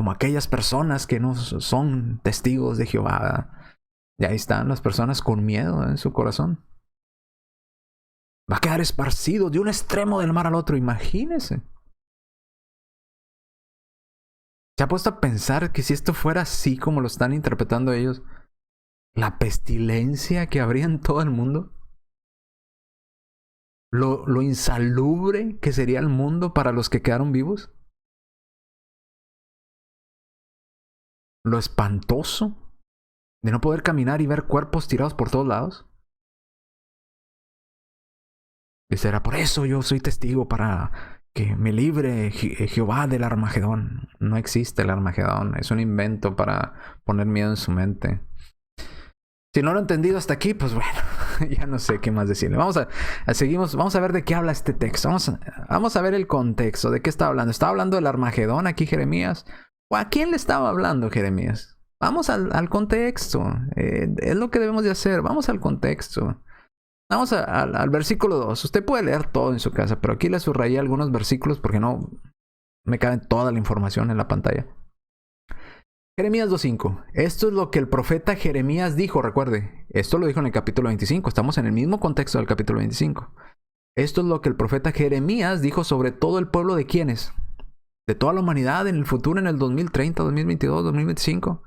aquellas personas que no son testigos de Jehová, ¿verdad? Y ahí están las personas con miedo en su corazón. Va a quedar esparcido de un extremo del mar al otro. Imagínese. ¿Se ha puesto a pensar que si esto fuera así como lo están interpretando ellos, la pestilencia que habría en todo el mundo? ¿Lo insalubre que sería el mundo para los que quedaron vivos? ¿Lo espantoso de no poder caminar y ver cuerpos tirados por todos lados? Y será por eso yo soy testigo para que me libre Jehová del Armagedón. No existe el Armagedón. Es un invento para poner miedo en su mente. Si no lo he entendido hasta aquí, pues bueno, ya no sé qué más decirle. Vamos a ver de qué habla este texto. Vamos a ver el contexto. ¿De qué está hablando? ¿Está hablando del Armagedón aquí Jeremías? ¿O a quién le estaba hablando Jeremías? Vamos al contexto. Es lo que debemos de hacer. Vamos al contexto. Vamos al versículo 2. Usted puede leer todo en su casa, pero aquí le subrayé algunos versículos porque no me cabe toda la información en la pantalla. Jeremías 2:5. Esto es lo que el profeta Jeremías dijo. Recuerde, esto lo dijo en el capítulo 25. Estamos en el mismo contexto del capítulo 25. Esto es lo que el profeta Jeremías dijo sobre todo el pueblo de ¿quiénes? De toda la humanidad en el futuro, en el 2030, 2022, 2025.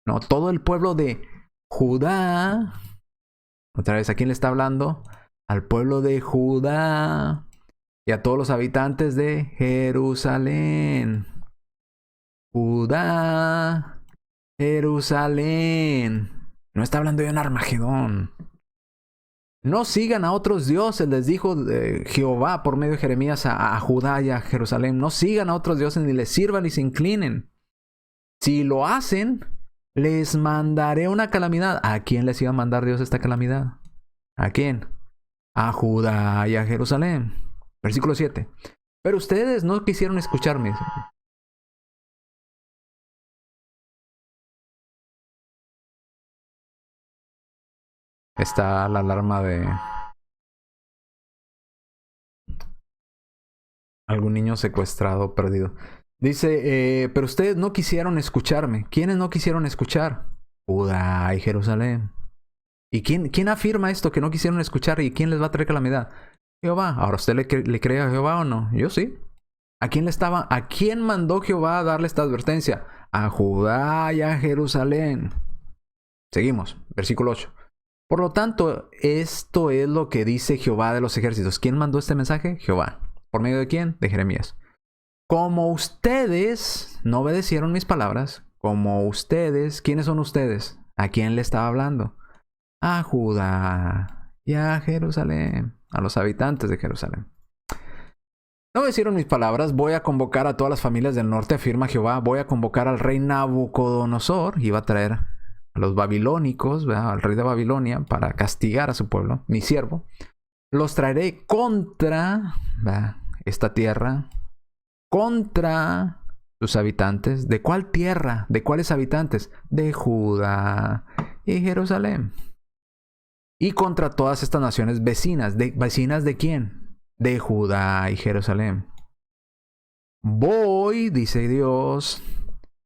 No, todo el pueblo de Judá. Otra vez, ¿a quién le está hablando? Al pueblo de Judá y a todos los habitantes de Jerusalén. Judá, Jerusalén. No está hablando de un Armagedón. No sigan a otros dioses, les dijo Jehová por medio de Jeremías a Judá y a Jerusalén. No sigan a otros dioses ni les sirvan ni se inclinen. Si lo hacen, les mandaré una calamidad. ¿A quién les iba a mandar Dios esta calamidad? ¿A quién? A Judá y a Jerusalén. Versículo 7. Pero ustedes no quisieron escucharme. Está la alarma de algún niño secuestrado, perdido. Dice, pero ustedes no quisieron escucharme. ¿Quiénes no quisieron escuchar? Judá y Jerusalén. ¿Y quién afirma esto que no quisieron escuchar y quién les va a traer calamidad? Jehová. ¿Ahora usted le cree a Jehová o no? Yo sí. ¿A quién mandó Jehová a darle esta advertencia? A Judá y a Jerusalén. Seguimos. Versículo 8. Por lo tanto, esto es lo que dice Jehová de los ejércitos. ¿Quién mandó este mensaje? Jehová. ¿Por medio de quién? De Jeremías. Como ustedes no obedecieron mis palabras, como ustedes, ¿quiénes son ustedes? ¿A quién le estaba hablando? A Judá y a Jerusalén, a los habitantes de Jerusalén. No obedecieron mis palabras, voy a convocar a todas las familias del norte, afirma Jehová, voy a convocar al rey Nabucodonosor, iba a traer a los babilónicos, ¿verdad? Al rey de Babilonia, para castigar a su pueblo, mi siervo. Los traeré contra, ¿verdad?, esta tierra, contra sus habitantes. ¿De cuál tierra? ¿De cuáles habitantes? De Judá y Jerusalén. Y contra todas estas naciones vecinas. ¿Vecinas de quién? De Judá y Jerusalén. Voy, dice Dios,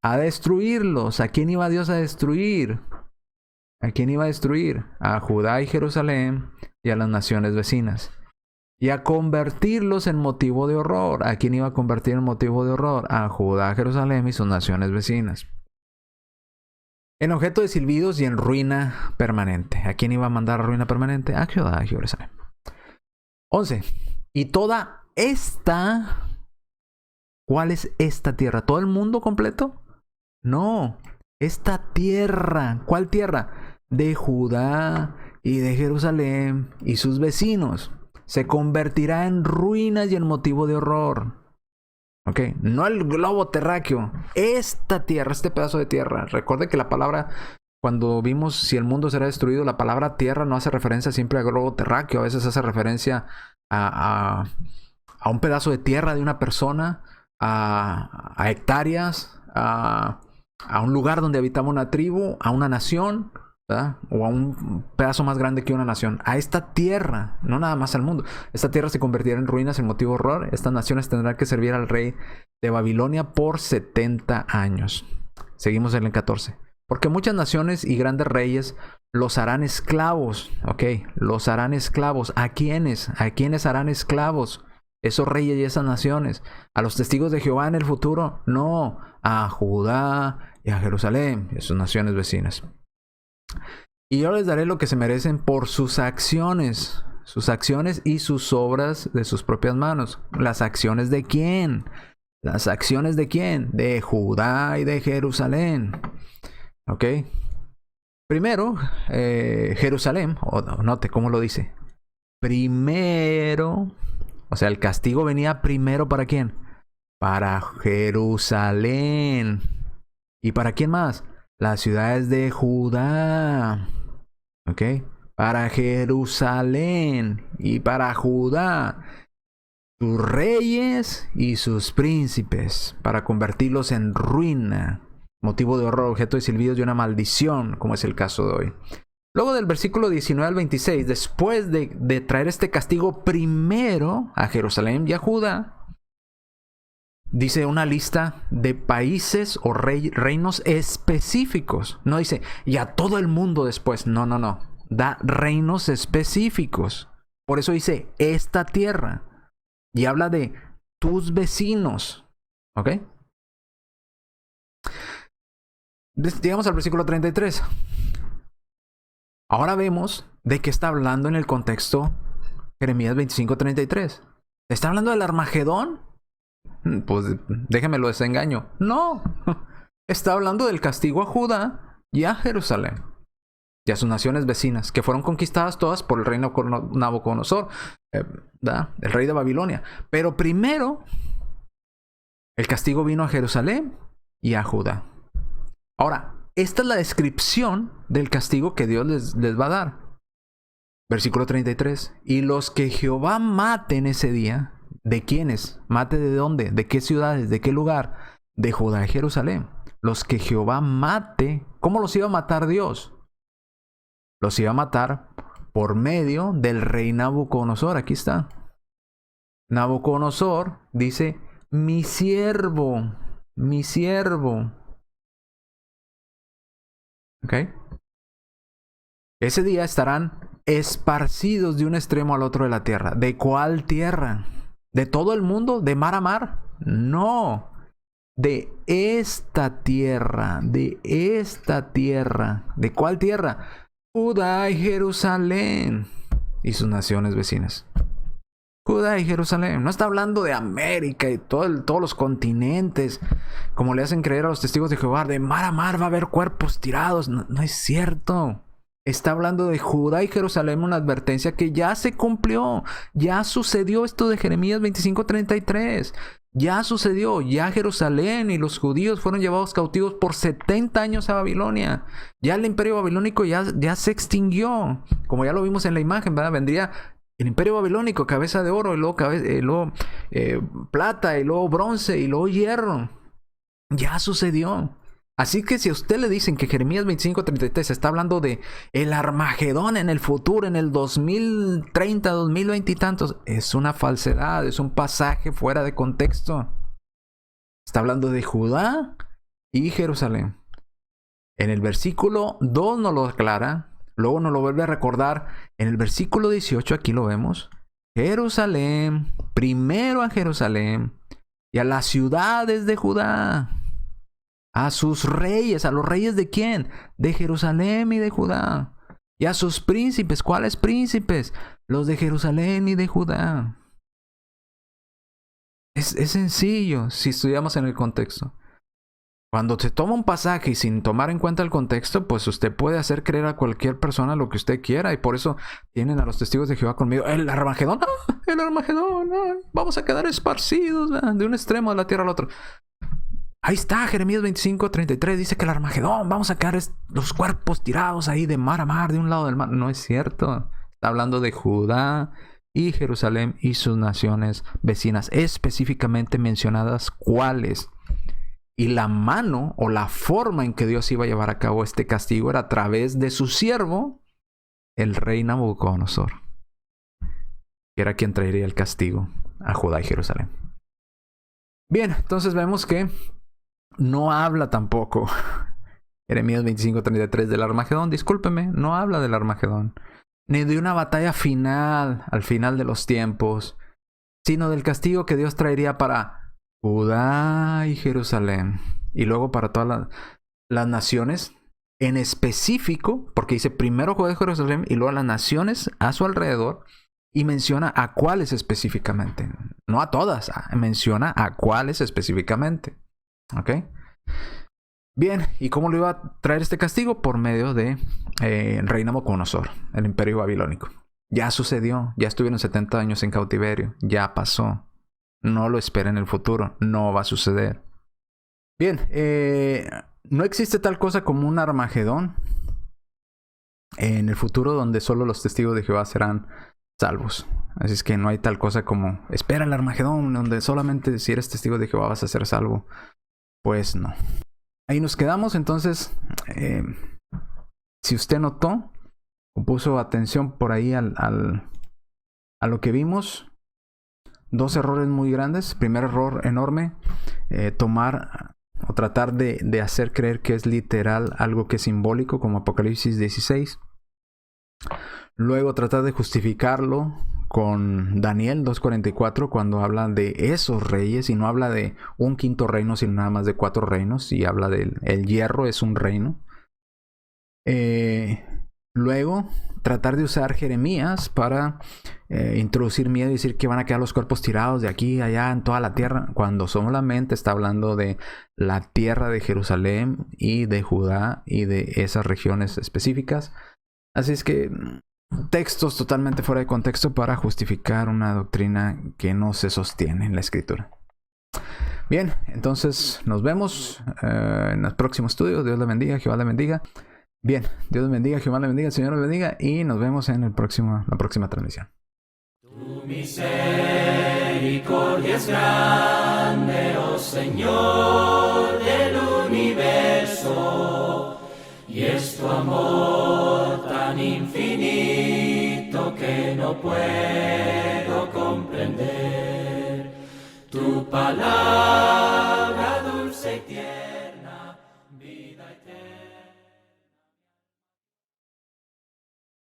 a destruirlos. ¿A quién iba Dios a destruir? ¿A quién iba a destruir? A Judá y Jerusalén y a las naciones vecinas. Y a convertirlos en motivo de horror. ¿A quién iba a convertir en motivo de horror? A Judá, Jerusalén y sus naciones vecinas. En objeto de silbidos y en ruina permanente. ¿A quién iba a mandar a ruina permanente? A Judá y Jerusalén. 11. Y toda esta... ¿Cuál es esta tierra? ¿Todo el mundo completo? No. Esta tierra. ¿Cuál tierra? De Judá y de Jerusalén y sus vecinos. Se convertirá en ruinas y en motivo de horror. ¿Ok? No el globo terráqueo. Esta tierra, este pedazo de tierra. Recuerde que la palabra... Cuando vimos si el mundo será destruido, la palabra tierra no hace referencia siempre a globo terráqueo. A veces hace referencia a un pedazo de tierra de una persona, a hectáreas, a un lugar donde habitaba una tribu, a una nación, ¿verdad? O a un pedazo más grande que una nación. A esta tierra, no nada más al mundo. Esta tierra se convertirá en ruinas en motivo de horror. Estas naciones tendrán que servir al rey de Babilonia por 70 años. Seguimos en el 14. Porque muchas naciones y grandes reyes los harán esclavos. ¿Ok? Los harán esclavos. ¿A quiénes? ¿A quiénes harán esclavos? Esos reyes y esas naciones. ¿A los testigos de Jehová en el futuro? No. A Judá y a Jerusalén y a sus naciones vecinas. Y yo les daré lo que se merecen por sus acciones. Sus acciones y sus obras de sus propias manos. ¿Las acciones de quién? ¿Las acciones de quién? De Judá y de Jerusalén. ¿Ok? Primero, Jerusalén, note cómo lo dice. Primero, o sea, el castigo venía primero ¿para quién? Para Jerusalén. ¿Y para quién más? Las ciudades de Judá. ¿Ok? Para Jerusalén y para Judá. Sus reyes y sus príncipes. Para convertirlos en ruina. Motivo de horror, objeto de silbidos y una maldición, como es el caso de hoy. Luego del versículo 19 al 26, después de traer este castigo primero a Jerusalén y a Judá, dice una lista de países o reinos específicos. No dice, y a todo el mundo después. No. Da reinos específicos. Por eso dice, esta tierra. Y habla de tus vecinos. ¿Ok? Llegamos al versículo 33. Ahora vemos de qué está hablando en el contexto Jeremías 25:33. ¿Está hablando del Armagedón? Pues déjeme lo desengaño. No. Está hablando del castigo a Judá y a Jerusalén y a sus naciones vecinas, que fueron conquistadas todas por el rey Nabucodonosor, el rey de Babilonia. Pero primero, el castigo vino a Jerusalén y a Judá. Ahora, esta es la descripción del castigo que Dios les va a dar. Versículo 33. Y los que Jehová mate en ese día, ¿de quiénes? ¿Mate de dónde? ¿De qué ciudades? ¿De qué lugar? De Judá y Jerusalén. Los que Jehová mate, ¿cómo los iba a matar Dios? Los iba a matar por medio del rey Nabucodonosor. Aquí está. Nabucodonosor dice, mi siervo. ¿Ok? Ese día estarán esparcidos de un extremo al otro de la tierra. ¿De cuál tierra? ¿De todo el mundo? ¿De mar a mar? No. De esta tierra. ¿De cuál tierra? Judá y Jerusalén y sus naciones vecinas. Judá y Jerusalén. No está hablando de América y todos los continentes, como le hacen creer a los testigos de Jehová. De mar a mar va a haber cuerpos tirados. No es cierto. Está hablando de Judá y Jerusalén, una advertencia que ya se cumplió. Ya sucedió esto de Jeremías 25:33. Ya sucedió. Ya Jerusalén y los judíos fueron llevados cautivos por 70 años a Babilonia. Ya el imperio babilónico ya se extinguió. Como ya lo vimos en la imagen, ¿verdad? Vendría el imperio babilónico, cabeza de oro, y luego, plata, y luego bronce, y luego hierro. Ya sucedió. Así que si a usted le dicen que Jeremías 25:33 está hablando de el Armagedón en el futuro, en el 2030, 2020 y tantos, es una falsedad, es un pasaje fuera de contexto. Está hablando de Judá y Jerusalén. En el versículo 2 nos lo aclara, luego nos lo vuelve a recordar. En el versículo 18, aquí lo vemos. Jerusalén, primero a Jerusalén y a las ciudades de Judá. A sus reyes, ¿a los reyes de quién? De Jerusalén y de Judá. Y a sus príncipes, ¿cuáles príncipes? Los de Jerusalén y de Judá. Es sencillo si estudiamos en el contexto. Cuando se toma un pasaje y sin tomar en cuenta el contexto, pues usted puede hacer creer a cualquier persona lo que usted quiera. Y por eso tienen a los testigos de Jehová conmigo. El Armagedón, el Armagedón, vamos a quedar esparcidos, de un extremo de la tierra al otro. Ahí está, Jeremías 25:33 dice que el Armagedón, vamos a quedar los cuerpos tirados ahí de mar a mar, de un lado del mar. No es cierto. Está hablando de Judá y Jerusalén y sus naciones vecinas, específicamente mencionadas cuáles. Y la mano o la forma en que Dios iba a llevar a cabo este castigo era a través de su siervo, el rey Nabucodonosor, que era quien traería el castigo a Judá y Jerusalén. Bien, entonces vemos que no habla tampoco Jeremías 25:33 del Armagedón. Discúlpeme, no habla del Armagedón, ni de una batalla final, al final de los tiempos, sino del castigo que Dios traería para Judá y Jerusalén, y luego para todas las naciones, en específico, porque dice primero Judá y Jerusalén, y luego las naciones a su alrededor, y menciona a cuáles específicamente. No a todas, menciona a cuáles específicamente. ¿Ok? Bien, ¿y cómo lo iba a traer este castigo? Por medio de rey Nabucodonosor, el imperio babilónico. Ya sucedió, ya estuvieron 70 años en cautiverio, ya pasó. No lo espera en el futuro, no va a suceder. Bien, no existe tal cosa como un Armagedón en el futuro donde solo los testigos de Jehová serán salvos. Así es que no hay tal cosa como espera el Armagedón donde solamente si eres testigo de Jehová vas a ser salvo. Pues no. Ahí nos quedamos. Entonces, si usted notó o puso atención por ahí a lo que vimos, dos errores muy grandes. Primer error enorme, tomar o tratar de hacer creer que es literal algo que es simbólico, como Apocalipsis 16. Luego tratar de justificarlo con Daniel 2:44 cuando habla de esos reyes y no habla de un quinto reino sino nada más de 4 reinos y habla del hierro es un reino. Luego tratar de usar Jeremías para introducir miedo y decir que van a quedar los cuerpos tirados de aquí a allá en toda la tierra, cuando solamente está hablando de la tierra de Jerusalén y de Judá y de esas regiones específicas. Así es que textos totalmente fuera de contexto para justificar una doctrina que no se sostiene en la escritura. Bien, entonces nos vemos en el próximo estudio. Dios le bendiga, Jehová le bendiga. Bien, Dios le bendiga, Jehová le bendiga, el Señor le bendiga y nos vemos en la próxima transmisión. Tu misericordia es grande, oh Señor del universo, y es tu amor tan infinito que no puedo comprender. Tu palabra